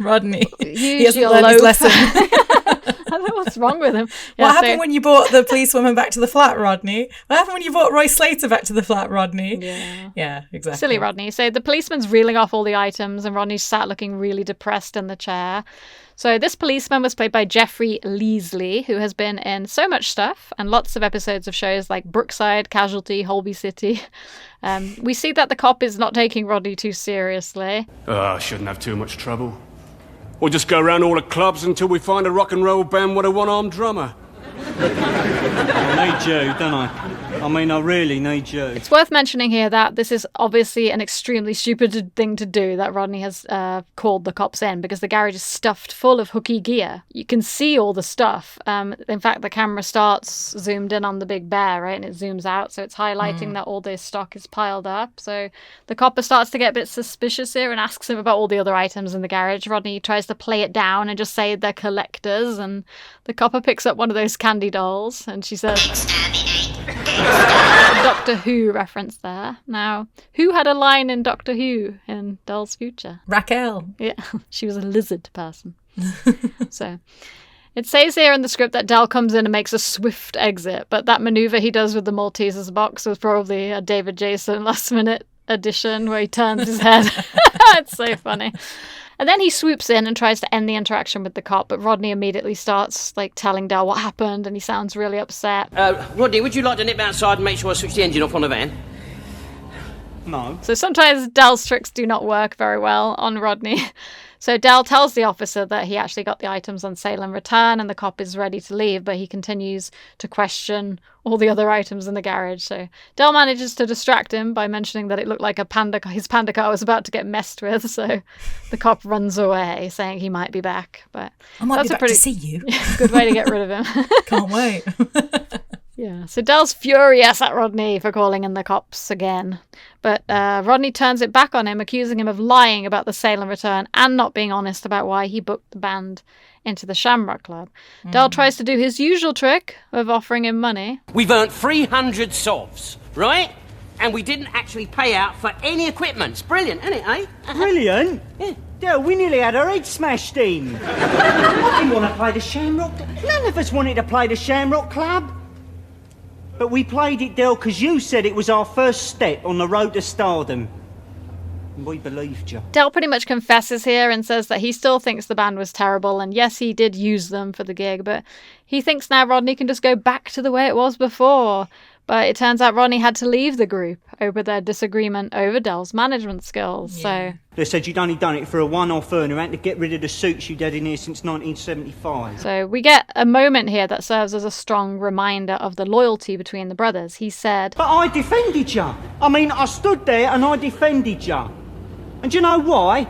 He hasn't learned his lesson. I don't know what's wrong with him. What happened when you brought the policewoman back to the flat, Rodney? What happened when you brought Roy Slater back to the flat, Rodney? Yeah, exactly. Silly Rodney. So the policeman's reeling off all the items, and Rodney's sat looking really depressed in the chair. So this policeman was played by Jeffrey Leasley, who has been in so much stuff and lots of episodes of shows like Brookside, Casualty, Holby City. We see that the cop is not taking Rodney too seriously. I shouldn't have too much trouble. We'll just go around all the clubs until we find a rock and roll band with a one-armed drummer. I need you, don't I? I mean, I really need you. It's worth mentioning here that this is obviously an extremely stupid thing to do that Rodney has called the cops in, because the garage is stuffed full of hooky gear. You can see all the stuff. In fact, the camera starts zoomed in on the big bear, right, and it zooms out, so it's highlighting that all this stock is piled up. So the copper starts to get a bit suspicious here and asks him about all the other items in the garage. Rodney tries to play it down and just say they're collectors, and the copper picks up one of those candy dolls, and she says... Doctor Who reference there. Now, who had a line in Doctor Who in Doll's Future? Raquel. Yeah, she was a lizard person. So, it says here in the script that Del comes in and makes a swift exit, but that maneuver he does with the Maltesers box was probably a David Jason last-minute addition where he turns his head It's so funny. And then he swoops in and tries to end the interaction with the cop, but Rodney immediately starts telling Del what happened, and he sounds really upset. Rodney, would you like to nip outside and make sure I switch the engine off on the van? No. So sometimes Del's tricks do not work very well on Rodney. So Del tells the officer that he actually got the items on sale and return, and the cop is ready to leave, but he continues to question all the other items in the garage. So Del manages to distract him by mentioning that it looked like his panda car was about to get messed with. So the cop runs away, saying he might be back. But I might that's be a back pretty to see you. good way to get rid of him. Can't wait. Yeah, so Del's furious at Rodney for calling in the cops again. But Rodney turns it back on him, accusing him of lying about the sale and return and not being honest about why he booked the band into the Shamrock Club. Del tries to do his usual trick of offering him money. We've earned 300 sovs, right? And we didn't actually pay out for any equipment. It's brilliant, isn't it, eh? Brilliant. Yeah. Del, we nearly had our heads smashed in. I didn't want to play the Shamrock. None of us wanted to play the Shamrock Club. But we played it, Del, because you said it was our first step on the road to stardom. And we believed you. Del pretty much confesses here and says that he still thinks the band was terrible, and yes, he did use them for the gig, but he thinks now Rodney can just go back to the way it was before. But it turns out Rodney had to leave the group over their disagreement over Del's management skills. Yeah. So They said you'd only done it for a one-off earner and to get rid of the suits you'd had in here since 1975. So we get a moment here that serves as a strong reminder of the loyalty between the brothers. He said, But I defended you. I mean, I stood there and I defended you. And do you know why?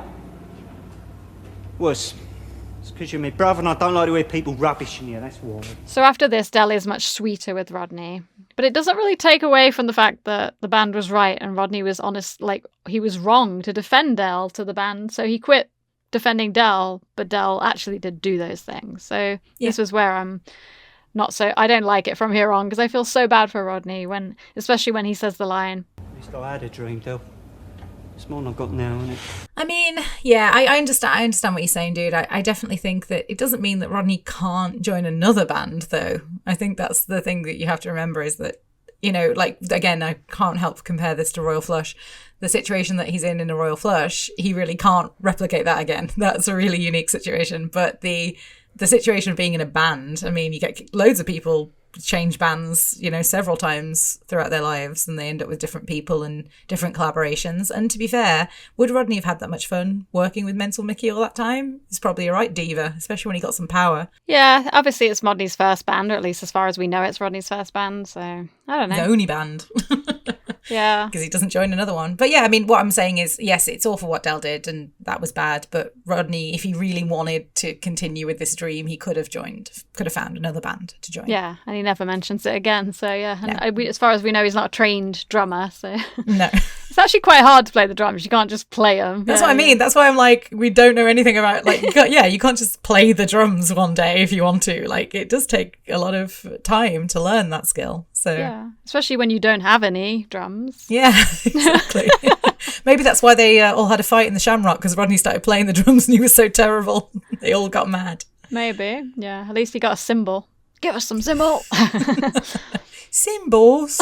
Well, it's because you're my brother and I don't like to hear people rubbishing you, that's why. So after this, Del is much sweeter with Rodney. But it doesn't really take away from the fact that the band was right and Rodney was honest, he was wrong to defend Del to the band. So he quit defending Del, but Del actually did do those things. So this was where I'm not so, I don't like it from here on because I feel so bad for Rodney, especially when he says the line. At least I had a dream, Del. It's more than I've got now, isn't it? I mean, yeah, I understand what you're saying, dude. I definitely think that it doesn't mean that Rodney can't join another band, though. I think that's the thing that you have to remember is that, again, I can't help compare this to Royal Flush. The situation that he's in a Royal Flush, he really can't replicate that again. That's a really unique situation. But the situation of being in a band, I mean, you get loads of people change bands, several times throughout their lives, and they end up with different people and different collaborations. And to be fair, would Rodney have had that much fun working with Mental Mickey all that time? He's probably a right diva, especially when he got some power. Yeah, obviously it's Rodney's first band, or at least as far as we know it's Rodney's first band, so I don't know. The only band. Yeah. Because he doesn't join another one. But yeah, I mean, what I'm saying is, yes, it's awful what Del did, and that was bad. But Rodney, if he really wanted to continue with this dream, he could have found another band to join. Yeah, and he never mentions it again. So yeah, and as far as we know, he's not a trained drummer. So no. It's actually quite hard to play the drums. You can't just play them. That's what I mean. That's why I'm like, we don't know anything about, you can't just play the drums one day if you want to. It does take a lot of time to learn that skill. So yeah, especially when you don't have any drums. Yeah, exactly. Maybe that's why they all had a fight in the Shamrock, because Rodney started playing the drums and he was so terrible. They all got mad. Maybe, yeah. At least he got a cymbal. Give us some cymbal. Cymbals.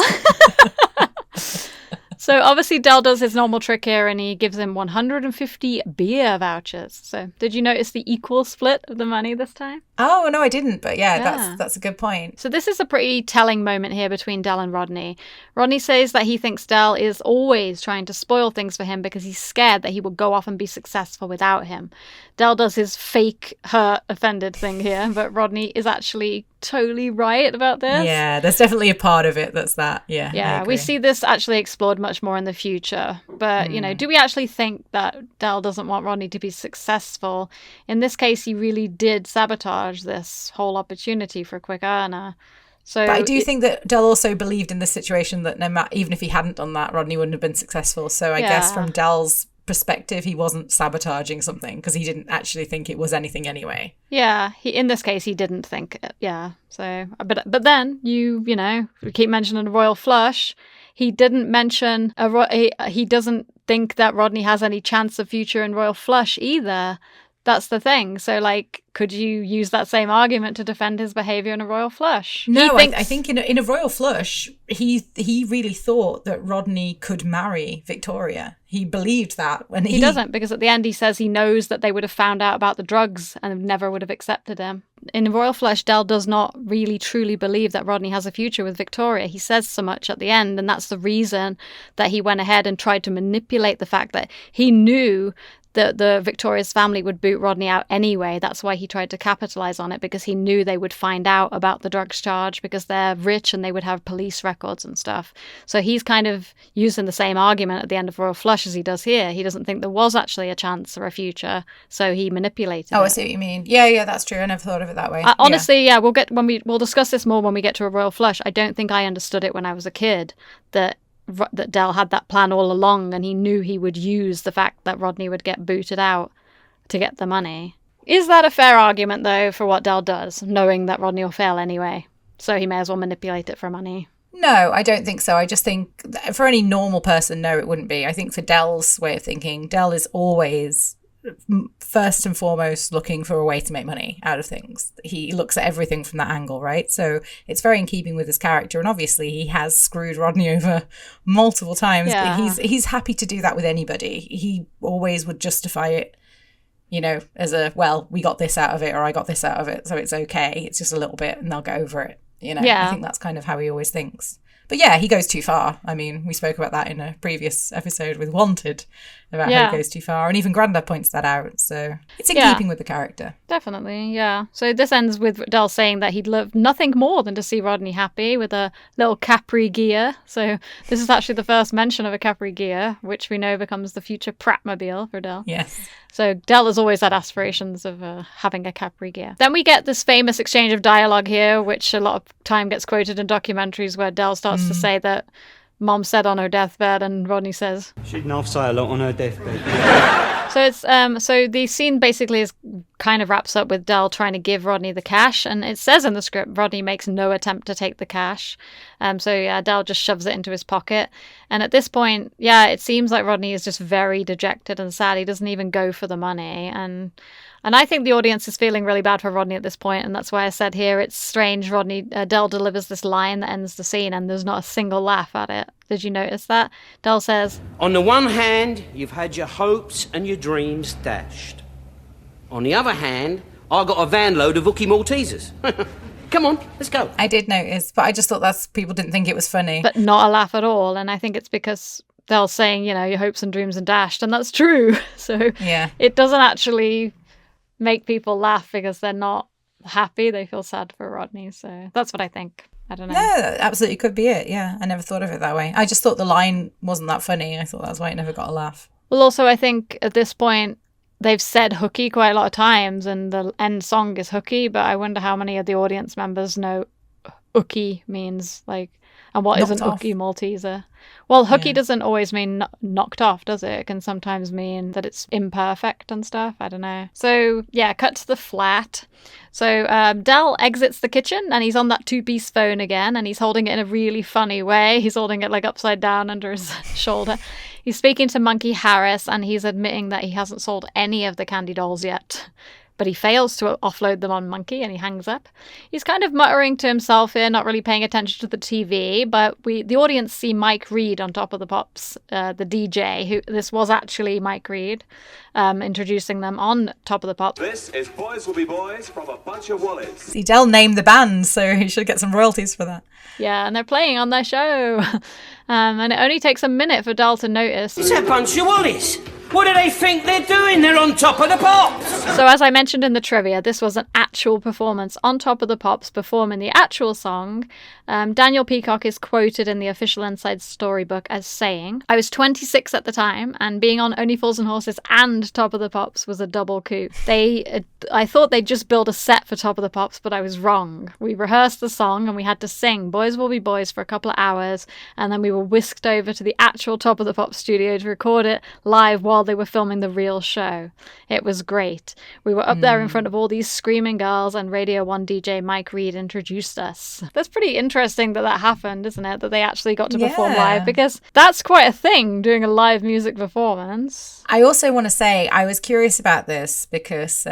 So obviously Del does his normal trick here and he gives him 150 beer vouchers. So did you notice the equal split of the money this time? Oh, no, I didn't. But yeah, that's a good point. So this is a pretty telling moment here between Del and Rodney. Rodney says that he thinks Del is always trying to spoil things for him because he's scared that he will go off and be successful without him. Del does his fake hurt, offended thing here, but Rodney is actually totally right about this. Yeah, there's definitely a part of it that's that. Yeah. Yeah, we see this actually explored much more in the future. But, do we actually think that Del doesn't want Rodney to be successful? In this case, he really did sabotage this whole opportunity for a quick earner. So, but I do think that Del also believed in this situation that even if he hadn't done that, Rodney wouldn't have been successful. So I guess from Del's perspective, he wasn't sabotaging something because he didn't actually think it was anything anyway. Yeah, in this case, he didn't think it. Yeah. So, but then we keep mentioning a Royal Flush. He didn't mention he doesn't think that Rodney has any chance of future in Royal Flush either. That's the thing. So, like, could you use that same argument to defend his behaviour in a royal flush? No, I think in a royal flush, he really thought that Rodney could marry Victoria. He believed that when he doesn't, because at the end he says he knows that they would have found out about the drugs and never would have accepted him. In royal flush, Del does not really truly believe that Rodney has a future with Victoria. He says so much at the end, and that's the reason that he went ahead and tried to manipulate the fact that he knew that the Victoria's family would boot Rodney out anyway. That's why he tried to capitalize on it, because he knew they would find out about the drugs charge because they're rich and they would have police records and stuff. So he's kind of using the same argument at the end of Royal Flush as he does here. He doesn't think there was actually a chance or a future, so he manipulated it. I see what you mean. Yeah, that's true. I never thought of it that way. Honestly, we'll discuss this more when we get to a Royal Flush. I don't think I understood it when I was a kid, that Del had that plan all along, and he knew he would use the fact that Rodney would get booted out to get the money. Is that a fair argument, though, for what Del does, knowing that Rodney will fail anyway? So he may as well manipulate it for money. No, I don't think so. I just think for any normal person, no, it wouldn't be. I think for Del's way of thinking, Del is always first and foremost looking for a way to make money out of things. He looks at everything from that angle, right? So it's very in keeping with his character, and obviously he has screwed Rodney over multiple times, but he's happy to do that with anybody. He always would justify it, as we got this out of it, or I got this out of it, so it's okay. It's just a little bit and they'll get over it. I think that's kind of how he always thinks. But yeah, he goes too far. I mean, we spoke about that in a previous episode with Wanted, about how he goes too far. And even Granda points that out. So it's in keeping with the character. Definitely, yeah. So this ends with Del saying that he'd love nothing more than to see Rodney happy with a little Capri gear. So this is actually the first mention of a Capri gear, which we know becomes the future Pratmobile for Del. Yes. So Del has always had aspirations of having a Capri gear. Then we get this famous exchange of dialogue here, which a lot of time gets quoted in documentaries, where Del starts to say that Mom said on her deathbed, and Rodney says she didn't half say a lot on her deathbed. So it's so the scene basically is kind of wraps up with Del trying to give Rodney the cash, and it says in the script Rodney makes no attempt to take the cash. Del just shoves it into his pocket, and at this point, it seems like Rodney is just very dejected and sad. He doesn't even go for the money, and I think the audience is feeling really bad for Rodney at this point, and that's why I said here it's strange. Del delivers this line that ends the scene, and there's not a single laugh at it. Did you notice that? Del says, "On the one hand, you've had your hopes and your dreams dashed. On the other hand, I got a van load of Hooky Maltesers. Come on, let's go." I did notice, but I just thought people didn't think it was funny. But not a laugh at all, and I think it's because Del's saying, your hopes and dreams are dashed, and that's true. So it doesn't actually make people laugh because they're not happy. They feel sad for Rodney. So that's what I think. I don't know. No, that absolutely could be it. Yeah, I never thought of it that way. I just thought the line wasn't that funny. I thought that's why it never got a laugh. Well, also, I think at this point, they've said hooky quite a lot of times, and the end song is hooky, but I wonder how many of the audience members know hooky means, and what is an hooky Malteser? Well, hooky doesn't always mean knocked off, does it? It can sometimes mean that it's imperfect and stuff. I don't know. So, cut to the flat. So, Del exits the kitchen, and he's on that two-piece phone again, and he's holding it in a really funny way. He's holding it, upside down under his shoulder. He's speaking to Monkey Harris, and he's admitting that he hasn't sold any of the candy dolls yet. But he fails to offload them on Monkey, and he hangs up. He's kind of muttering to himself here, not really paying attention to the TV, but the audience see Mike Reed on Top of the Pops, the DJ, who this was actually Mike Reed, introducing them on Top of the Pops. This is Boys Will Be Boys from a bunch of Wallies. See, Del named the band, so he should get some royalties for that. Yeah, and they're playing on their show. And it only takes a minute for Del to notice. It's a bunch of Wallies. What do they think they're doing? They're on Top of the Pops. So as I mentioned in the trivia, this was an actual performance on Top of the Pops performing the actual song. Daniel Peacock is quoted in the official Inside Storybook as saying, "I was 26 at the time, and being on Only Fools and Horses and Top of the Pops was a double coup. I thought they'd just build a set for Top of the Pops, but I was wrong. We rehearsed the song and we had to sing Boys Will Be Boys for a couple of hours, and then we were whisked over to the actual Top of the Pops studio to record it live while while they were filming the real show. It was great. We were up there in front of all these screaming girls, and Radio 1 DJ Mike Reed introduced us. That's pretty interesting that happened, isn't it? That they actually got to perform live, because that's quite a thing, doing a live music performance. I also want to say I was curious about this because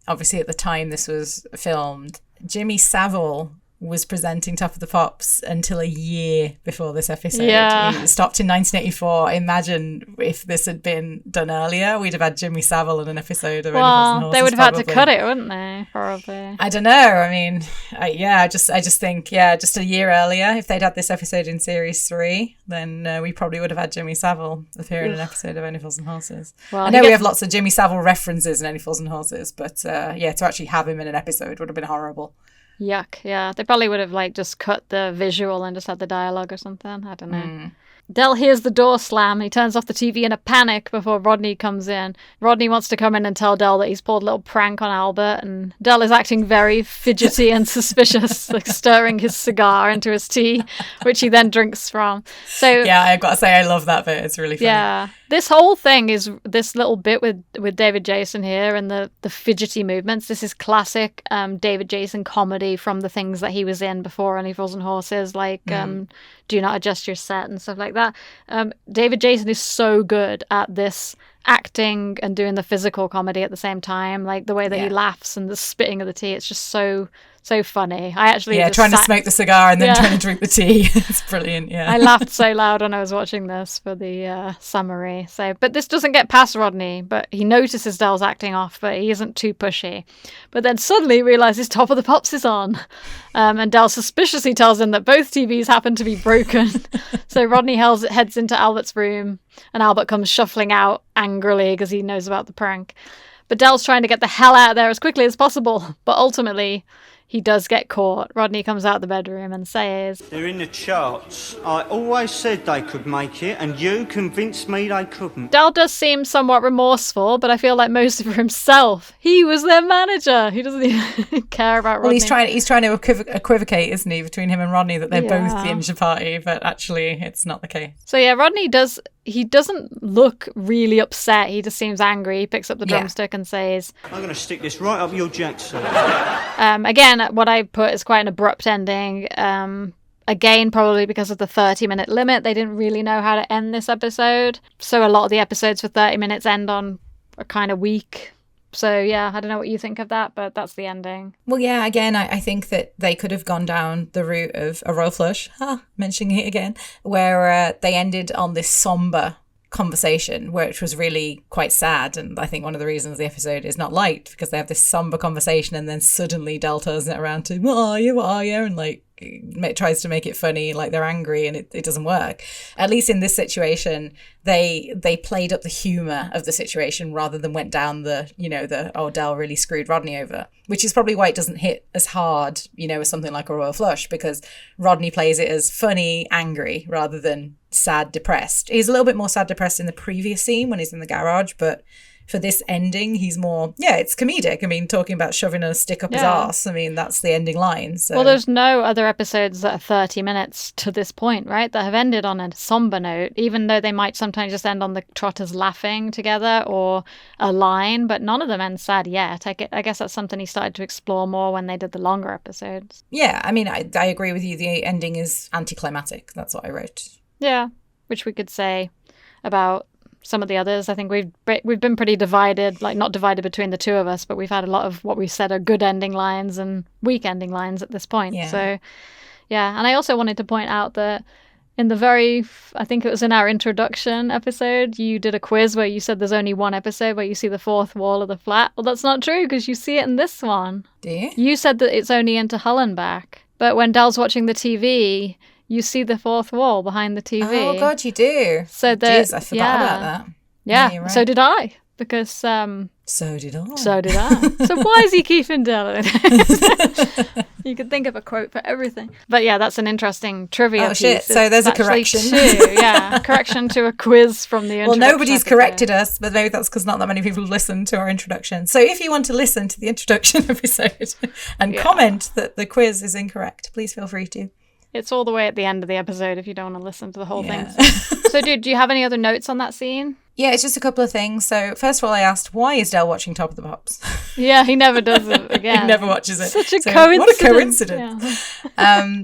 obviously at the time this was filmed, Jimmy Savile was presenting Top of the Pops until a year before this episode. Yeah. He stopped in 1984. Imagine if this had been done earlier, we'd have had Jimmy Savile in an episode of Anything Horses. They would have had to probably. cut it, wouldn't they? Probably. I don't know. I mean, I just think, just a year earlier, if they'd had this episode in Series 3, then we probably would have had Jimmy Savile appear in an episode of Only Fools and Horses. Well, I know we have lots of Jimmy Savile references in Only Fools and Horses, but to actually have him in an episode would have been horrible. Yuck, yeah. They probably would have just cut the visual and just had the dialogue or something. I don't know. Del hears the door slam. He turns off the TV in a panic before Rodney comes in. Rodney wants to come in and tell Del that he's pulled a little prank on Albert, and Del is acting very fidgety and suspicious, stirring his cigar into his tea, which he then drinks from. So yeah, I've got to say I love that bit. It's really funny. Yeah. This whole thing is this little bit with David Jason here and the fidgety movements. This is classic David Jason comedy from the things that he was in before Only Fools and Horses, like Do Not Adjust Your Set and stuff like that. David Jason is so good at this acting and doing the physical comedy at the same time, like the way that he laughs and the spitting of the tea. It's just so funny. I actually trying to smoke the cigar and then trying to drink the tea. It's brilliant. Yeah, I laughed so loud when I was watching this for the summary. But this doesn't get past Rodney, but he notices Del's acting off, but he isn't too pushy. But then suddenly realizes Top of the Pops is on, and Del suspiciously tells him that both TVs happen to be broken. So Rodney heads into Albert's room, and Albert comes shuffling out angrily because he knows about the prank. But Del's trying to get the hell out of there as quickly as possible, but ultimately he does get caught. Rodney comes out of the bedroom and says, "They're in the charts. I always said they could make it, and you convinced me they couldn't." Del does seem somewhat remorseful, but I feel like mostly for himself. He was their manager. He doesn't even care about Rodney. Well, he's trying to equivocate, isn't he, between him and Rodney, that they're both the Inja party, but actually it's not the case. So yeah, Rodney doesn't look really upset. He just seems angry. He picks up the drumstick and says, "I'm going to stick this right up your jackson." Again, what I put is quite an abrupt ending. Again, probably because of the 30-minute limit, they didn't really know how to end this episode. So a lot of the episodes for 30 minutes end on a kind of week. So yeah, I don't know what you think of that, but that's the ending. Well, yeah, again, I think that they could have gone down the route of a royal flush, mentioning it again, where they ended on this somber conversation, which was really quite sad. And I think one of the reasons the episode is not liked, because they have this somber conversation and then suddenly Del turns it around to, what are you, and tries to make it funny, like they're angry, and it doesn't work. At least in this situation, they played up the humor of the situation rather than went down the Del really screwed Rodney over, which is probably why it doesn't hit as hard, as something like a royal flush, because Rodney plays it as funny, angry, rather than sad, depressed. He's a little bit more sad, depressed in the previous scene when he's in the garage, but for this ending, he's more, it's comedic. I mean, talking about shoving a stick up his arse, I mean, that's the ending line. So. Well, there's no other episodes that are 30 minutes to this point, right, that have ended on a somber note, even though they might sometimes just end on the Trotters laughing together or a line, but none of them end sad yet. I guess that's something he started to explore more when they did the longer episodes. Yeah, I mean, I agree with you. The ending is anticlimactic. That's what I wrote. Yeah, which we could say about some of the others. I think we've been pretty divided, like not divided between the two of us, but we've had a lot of what we said are good ending lines and weak ending lines at this point. Yeah. So, yeah. And I also wanted to point out that in I think it was in our introduction episode, you did a quiz where you said there's only one episode where you see the fourth wall of the flat. Well, that's not true, because you see it in this one. Do you? You said that it's only into Hull and back. But when Del's watching the TV, you see the fourth wall behind the TV. Oh, God, you do. So Jeez, I forgot about that. Yeah, you're right. So did I. Because... So did I. So why is he keeping Del? You could think of a quote for everything. But yeah, that's an interesting trivia piece. Oh, shit. So there's a correction. Correction to a quiz from the introduction. Well, nobody's corrected us, but maybe that's because not that many people listen to our introduction. So if you want to listen to the introduction episode and comment that the quiz is incorrect, please feel free to. It's all the way at the end of the episode if you don't want to listen to the whole thing. So, dude, do you have any other notes on that scene? Yeah, it's just a couple of things. So first of all, I asked, why is Del watching Top of the Pops? Yeah, he never does it again. He never watches it. Such a coincidence. What a coincidence.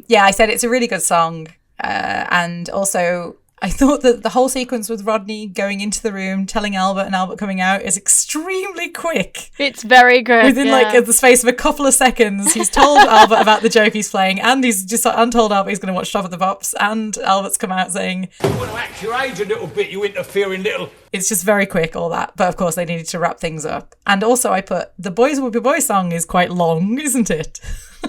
Yeah, I said it's a really good song. And also, I thought that the whole sequence with Rodney going into the room, telling Albert and Albert coming out is extremely quick. It's very good. Within the space of a couple of seconds, he's told Albert about the joke he's playing, and he's just untold Albert he's going to watch Top of the Pops, and Albert's come out saying, You want to act your age a little bit, you interfering little... It's just very quick, all that. But of course, they needed to wrap things up. And also, I put, the Boys Will Be Boys song is quite long, isn't it?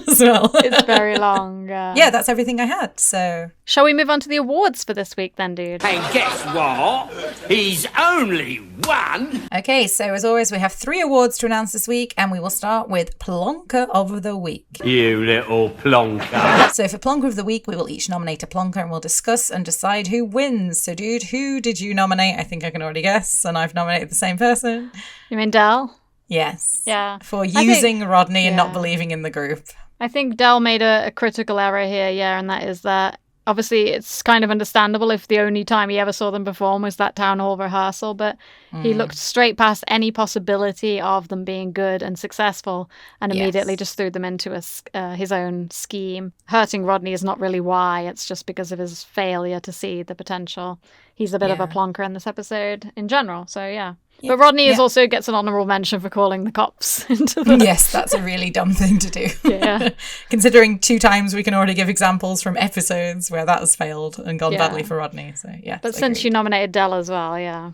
As well. It's very long. Yeah, that's everything I had, so... Shall we move on to the awards for this week then, dude? And guess what? He's only one. Okay, so as always, we have 3 awards to announce this week, and we will start with Plonker of the Week. You little plonker. So for Plonker of the Week, we will each nominate a Plonker, and we'll discuss and decide who wins. So, dude, who did you nominate? I think I can already guess, and I've nominated the same person. You mean Del? Yes. Yeah. For using Rodney and not believing in the group. I think Del made a critical error here, and that is that obviously it's kind of understandable if the only time he ever saw them perform was that town hall rehearsal, but he looked straight past any possibility of them being good and successful and immediately just threw them into his own scheme. Hurting Rodney is not really why, it's just because of his failure to see the potential. He's a bit of a plonker in this episode in general, so yeah. But Rodney also gets an honourable mention for calling the cops into the... Yes, that's a really dumb thing to do. Yeah. Considering 2 times we can already give examples from episodes where that has failed and gone badly for Rodney. So, yeah. But since you nominated Del as well, yeah.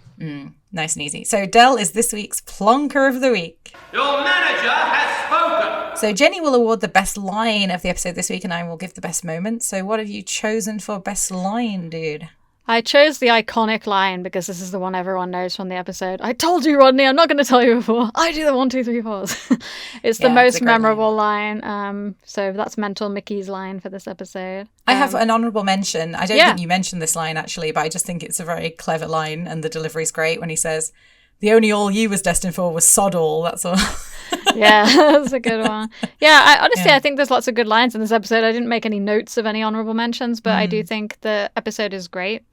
Nice and easy. So, Del is this week's Plonker of the Week. Your manager has spoken. So, Jenny will award the best line of the episode this week, and I will give the best moment. So, what have you chosen for best line, dude? I chose the iconic line because this is the one everyone knows from the episode. I told you, Rodney, I'm not going to tell you before. I do the 1, 2, 3, 4s. It's the most memorable line. So that's Mental Mickey's line for this episode. I have an honourable mention. I don't think you mentioned this line, actually, but I just think it's a very clever line, and the delivery's great when he says, the only all you was destined for was sod all, that's all. Yeah, that's a good one. Yeah, I think there's lots of good lines in this episode. I didn't make any notes of any honourable mentions, but I do think the episode is great,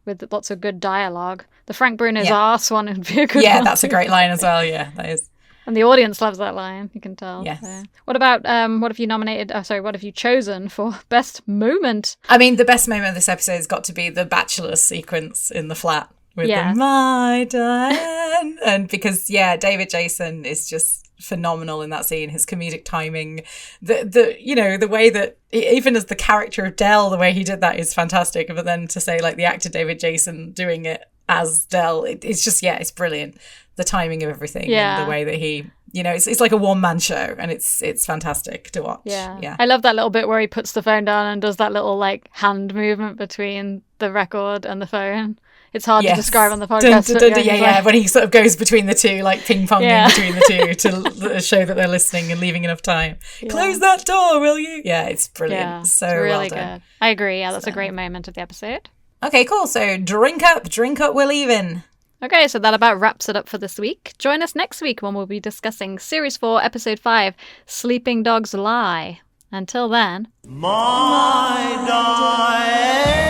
with lots of good dialogue. The Frank Bruno's arse one would be a good one. Yeah, that's a great line as well, yeah, that is. And the audience loves that line, you can tell. Yes. So. What about, what have you chosen for best moment? I mean, the best moment of this episode has got to be the bachelor sequence in the flat. With the my Diane. And because, David Jason is just phenomenal in that scene. His comedic timing, the way that, even as the character of Del, the way he did that is fantastic. But then to say, like, the actor David Jason doing it as Del, it's just, it's brilliant. The timing of everything and the way that he... it's like a one-man show, and it's fantastic to watch. Yeah. I love that little bit where he puts the phone down and does that little, like, hand movement between the record and the phone. It's hard to describe on the podcast. When he sort of goes between the two, like ping-ponging between the two to show that they're listening and leaving enough time. Yeah. Close that door, will you? Yeah, it's brilliant. Yeah, so it's really well done. Good. I agree. Yeah, that's a great moment of the episode. Okay, cool. So drink up, we're leaving. Okay, so that about wraps it up for this week. Join us next week when we'll be discussing Series 4, Episode 5, Sleeping Dogs Lie. Until then... My Diane!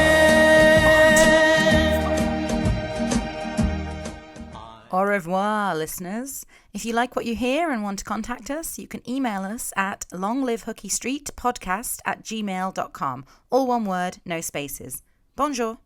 Au revoir, listeners. If you like what you hear and want to contact us, you can email us at longlivehookeystreetpodcast@gmail.com. All one word, no spaces. Bonjour.